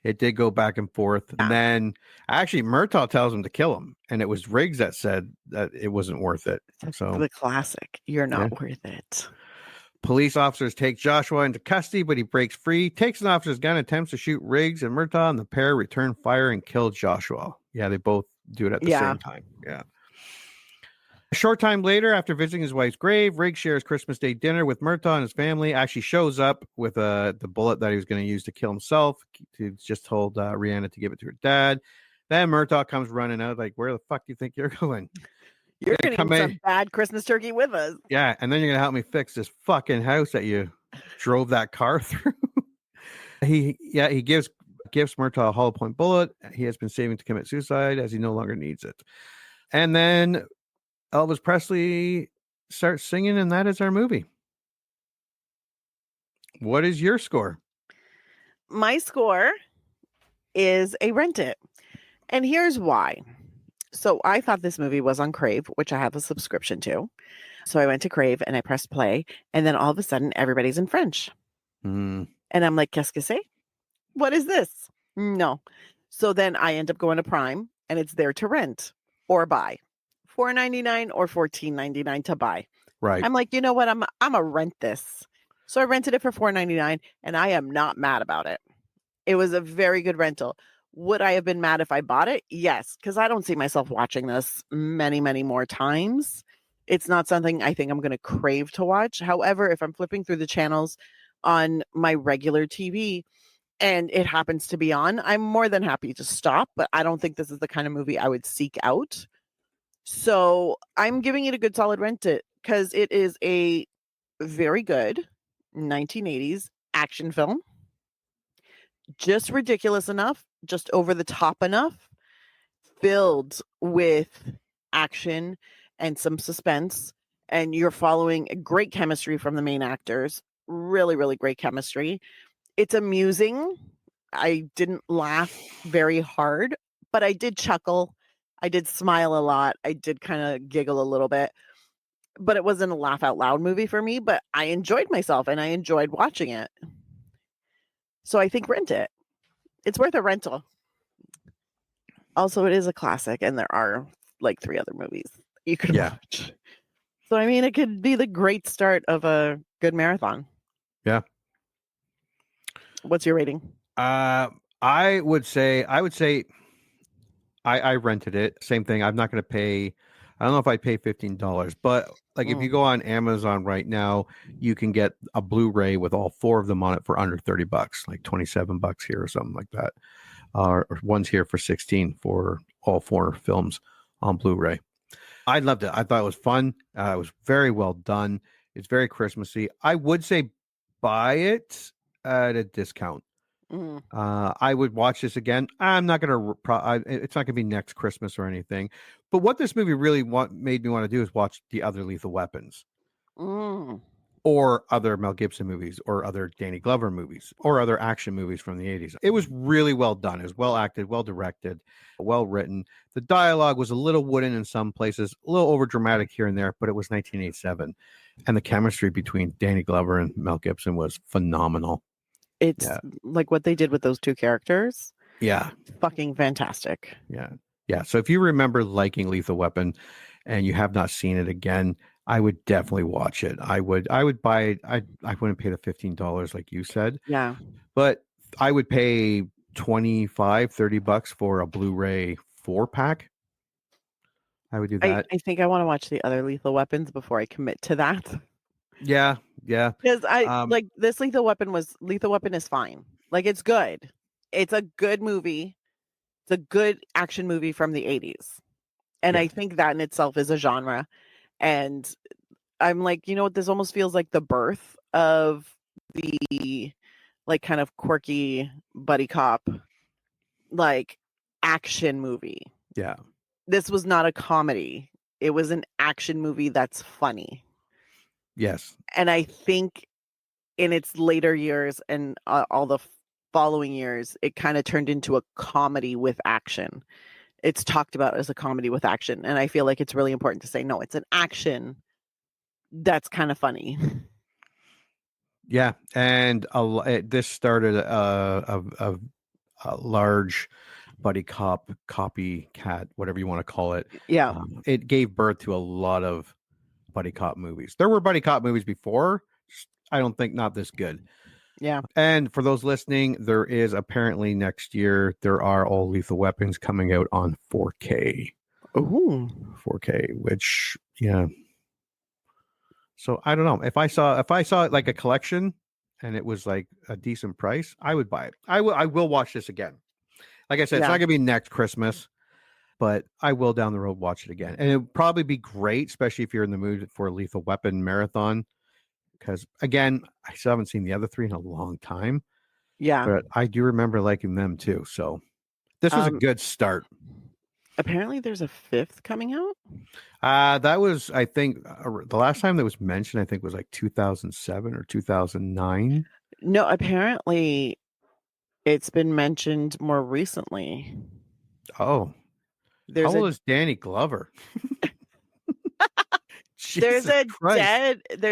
it did go back and forth. And then actually Murtaugh tells him to kill him. And it was Riggs that said that it wasn't worth it. So the classic, you're not worth it. Police officers take Joshua into custody, but he breaks free, takes an officer's gun, attempts to shoot Riggs and Murtaugh, and the pair return fire and kill Joshua. Yeah, they both do it at the same time. Yeah. A short time later, after visiting his wife's grave, Riggs shares Christmas Day dinner with Murtaugh and his family. Actually shows up with the bullet that he was going to use to kill himself. He just told Rihanna to give it to her dad. Then Murtaugh comes running out like, where the fuck do you think you're going? You're going to eat some bad Christmas turkey with us. Yeah, and then you're going to help me fix this fucking house that you drove that car through. He gives Murtaugh a hollow point bullet. He has been saving to commit suicide as he no longer needs it. And then Elvis Presley starts singing, and that is our movie. What is your score? My score is a rent it. And here's why. So I thought this movie was on Crave, which I have a subscription to. So I went to Crave and I pressed play. And then all of a sudden, everybody's in French. And I'm like, qu'est-ce que c'est? What is this? No. So then I end up going to Prime and it's there to rent or buy. $4.99 or $14.99 to buy. Right. I'm like, you know what? I'm a rent this. So I rented it for $4.99 and I am not mad about it. It was a very good rental. Would I have been mad if I bought it? Yes, because I don't see myself watching this many, many more times. It's not something I think I'm going to crave to watch. However, if I'm flipping through the channels on my regular TV and it happens to be on, I'm more than happy to stop, but I don't think this is the kind of movie I would seek out. So I'm giving it a good solid rent it because it is a very good 1980s action film. Just ridiculous enough, just over the top enough, filled with action and some suspense. And you're following great chemistry from the main actors. Really, really great chemistry. It's amusing. I didn't laugh very hard, but I did chuckle. I did smile a lot. I did kind of giggle a little bit, but it wasn't a laugh out loud movie for me, but I enjoyed myself and I enjoyed watching it. So I think rent it. It's worth a rental. Also, it is a classic, and there are like 3 other movies you could watch. So, I mean, it could be the great start of a good marathon. Yeah. What's your rating? I would say I rented it. Same thing. I'm not going to pay. I don't know if I'd pay $15, but like if you go on Amazon right now, you can get a Blu-ray with all 4 of them on it for under $30, like $27 here or something like that. Or one's here for $16 for all 4 films on Blu-ray. I loved it. I thought it was fun. It was very well done. It's very Christmassy. I would say buy it at a discount. Mm. I would watch this again. I'm not going to. It's not going to be next Christmas or anything. But what this movie really made me want to do is watch the other Lethal Weapons, or other Mel Gibson movies, or other Danny Glover movies, or other action movies from the 80s. It was really well done. It was well acted, well directed, well written. The dialogue was a little wooden in some places, a little over dramatic here and there, but it was 1987, and the chemistry between Danny Glover and Mel Gibson was phenomenal. It's like what they did with those 2 characters. Yeah. Fucking fantastic. Yeah. Yeah. So if you remember liking Lethal Weapon and you have not seen it again, I would definitely watch it. I would buy it. I wouldn't pay the $15 like you said. Yeah. But I would pay $25-$30 for a Blu-ray 4-pack. I would do that. I think I want to watch the other Lethal Weapons before I commit to that. Yeah. Yeah. Because like this Lethal Weapon is fine. Like it's good. It's a good movie. It's a good action movie from the 80s. And I think that in itself is a genre. And I'm like, you know what? This almost feels like the birth of the like kind of quirky buddy cop like action movie. Yeah. This was not a comedy. It was an action movie that's funny. Yes. And I think in its later years and all the following years, it kind of turned into a comedy with action. It's talked about as a comedy with action. And I feel like it's really important to say, no, it's an action that's kind of funny. Yeah. And this started a large buddy cop, copycat, whatever you want to call it. Yeah. It gave birth to a lot of buddy cop movies. There were buddy cop movies before. I don't think not this good. Yeah. And for those listening, there is apparently next year, there are all Lethal Weapons coming out on 4K. Ooh. 4K, which, yeah. So I don't know. If I saw it like a collection and it was like a decent price, I would buy it. I will watch this again. Like I said, it's not gonna be next Christmas, but I will down the road watch it again. And it would probably be great, especially if you're in the mood for a Lethal Weapon marathon. Because again, I still haven't seen the other 3 in a long time. Yeah. But I do remember liking them too. So this was a good start. Apparently there's a 5th coming out. That was, I think, the last time that was mentioned, I think was like 2007 or 2009. No, apparently it's been mentioned more recently. Oh, how old is Danny Glover? There's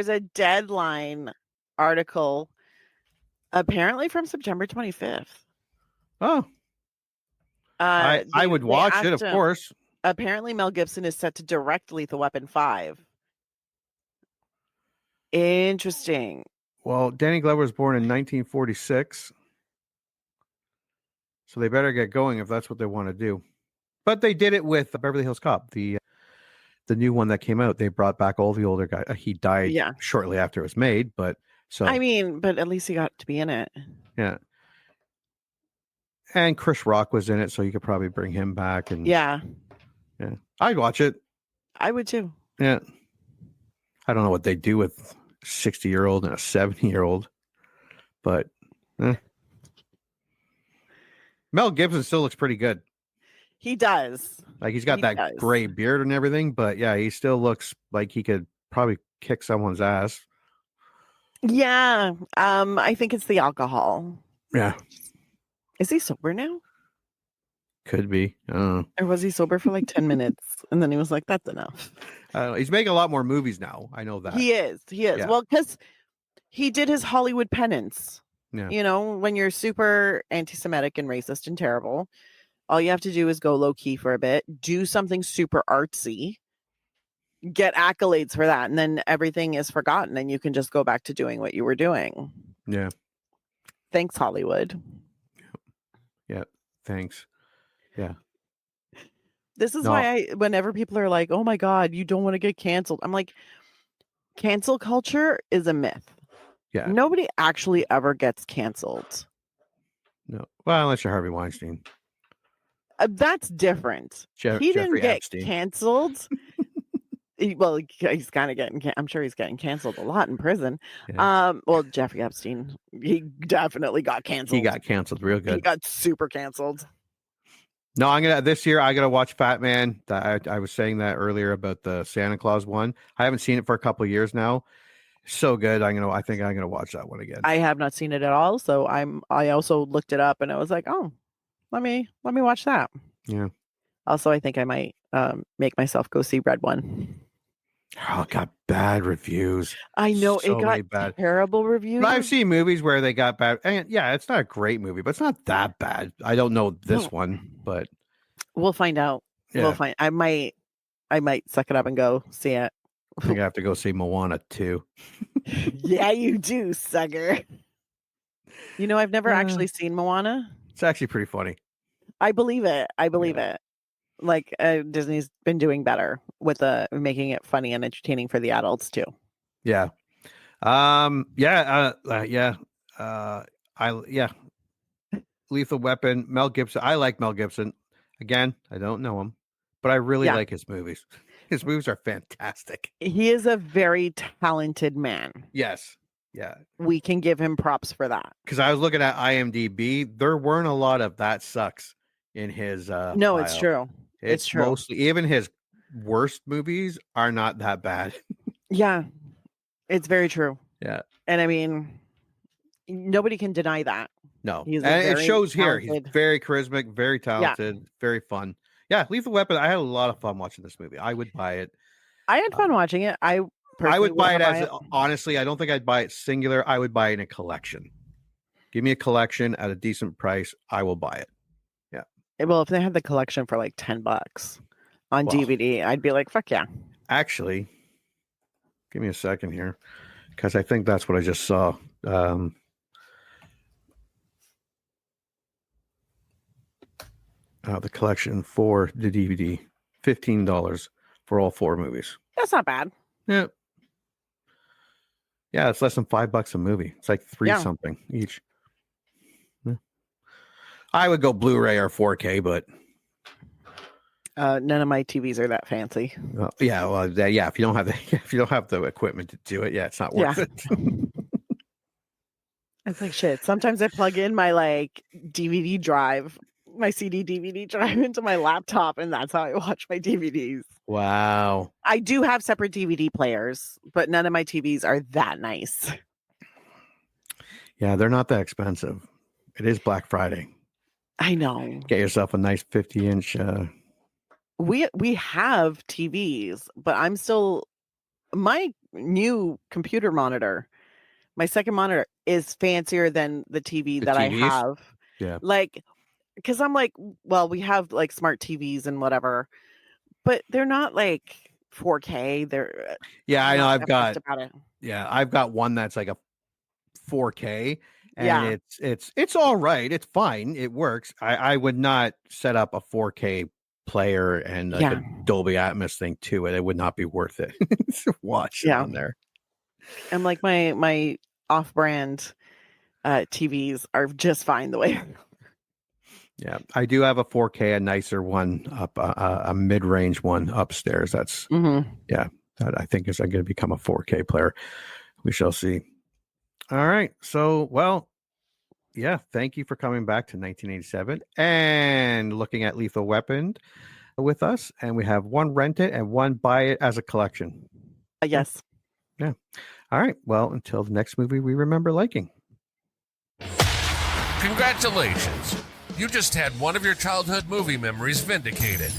a Deadline article apparently from September 25th. Oh. I would watch it, of course. Apparently Mel Gibson is set to direct Lethal Weapon 5. Interesting. Well, Danny Glover was born in 1946. So they better get going if that's what they want to do. But they did it with Beverly Hills Cop, the new one that came out. They brought back all the older guys. He died shortly after it was made, but I mean, but at least he got to be in it. Yeah. And Chris Rock was in it, so you could probably bring him back. And yeah, I'd watch it. I would too. Yeah. I don't know what they do with a 60-year-old and a 70-year-old, but Mel Gibson still looks pretty good. He does. Like he's got that gray beard and everything, but yeah, he still looks like he could probably kick someone's ass. Yeah. I think it's the alcohol. Yeah. Is he sober now? Could be. I don't know. Or was he sober for like 10 minutes and then he was like, that's enough? He's making a lot more movies now. I know that. He is. Yeah. Well, because he did his Hollywood penance. Yeah. You know, when you're super anti-Semitic and racist and terrible, all you have to do is go low key for a bit, do something super artsy, get accolades for that, and then everything is forgotten and you can just go back to doing what you were doing. Yeah. Thanks, Hollywood. Yeah. Thanks. Yeah. This is why whenever people are like, oh my God, you don't want to get canceled. I'm like, cancel culture is a myth. Yeah. Nobody actually ever gets canceled. No. Well, unless you're Harvey Weinstein. That's different. He didn't get canceled. He's kind of getting, I'm sure he's getting canceled a lot in prison. Yeah. Well, Jeffrey Epstein, he definitely got canceled. He got canceled real good. He got super canceled. No, this year I gotta watch Fat Man. I was saying that earlier about the Santa Claus one. I haven't seen it for a couple of years now. So good. I think I'm gonna watch that one again. I have not seen it at all, so I also looked it up and I was like, oh, let me watch that. Yeah. Also, I think I might make myself go see Red One. Oh, it got bad reviews. I know so it got terrible reviews. But I've seen movies where they got bad. And yeah, it's not a great movie, but it's not that bad. I don't know this one, but we'll find out. Yeah. We'll find. I might suck it up and go see it. I think I have to go see Moana too. Yeah, you do, sucker. You know, I've never actually seen Moana. It's actually pretty funny. I believe it. it. Like Disney's been doing better with making it funny and entertaining for the adults too. Yeah. Lethal Weapon, Mel Gibson. I like Mel Gibson. Again, I don't know him, but I really like his movies. His movies are fantastic. He is a very talented man. Yes. Yeah. We can give him props for that. Because I was looking at IMDb, there weren't a lot of that sucks in his No, file. it's true. It's true. Mostly, even his worst movies are not that bad. Yeah. It's very true. Yeah. And I mean, nobody can deny that. No. And it shows here. He's very charismatic, very talented, very fun. Yeah, Lethal Weapon. I had a lot of fun watching this movie. I would buy it. I had fun watching it. I would buy it honestly, I don't think I'd buy it singular. I would buy it in a collection. Give me a collection at a decent price. I will buy it. Yeah. Well, if they had the collection for like $10 on DVD, I'd be like, fuck yeah. Actually, give me a second here, because I think that's what I just saw. The collection for the DVD, $15 for all 4 movies. That's not bad. Yeah. Yeah, it's less than $5 a movie. It's like 3 something each. Yeah. I would go Blu-ray or 4K, but none of my TVs are that fancy. If you don't have the equipment to do it, it's not worth it. It's like shit. Sometimes I plug in my DVD drive, my CD DVD drive into my laptop, and that's how I watch my DVDs. Wow. I do have separate DVD players, but none of my TVs are that nice. Yeah, they're not that expensive. It is Black Friday. I know. Get yourself a nice 50-inch. We have TVs, but I'm still my new computer monitor. My second monitor is fancier than the TV that TVs? I have. Yeah. Because I'm like, well, we have smart TVs and whatever, but they're not 4K. I know. I've got one that's like a 4K, And it's all right. It's fine. It works. I would not set up a 4K player and like a Dolby Atmos thing to it. It would not be worth it to watch on there. And like my off-brand TVs are just fine the way. Yeah, I do have a 4K, a nicer one up, a mid-range one upstairs. That's that I think is going to become a 4K player. We shall see. All right. So, well, yeah, thank you for coming back to 1987 and looking at Lethal Weapon with us. And we have one rent it and one buy it as a collection. Yes. Yeah. All right. Well, until the next movie we remember liking. Congratulations. You just had one of your childhood movie memories vindicated.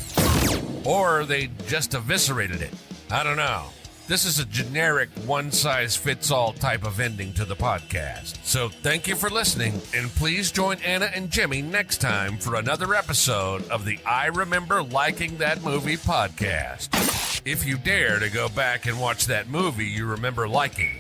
Or they just eviscerated it. I don't know. This is a generic one-size-fits-all type of ending to the podcast. So thank you for listening, and please join Anna and Jimmy next time for another episode of the I Remember Liking That Movie podcast. If you dare to go back and watch that movie you remember liking,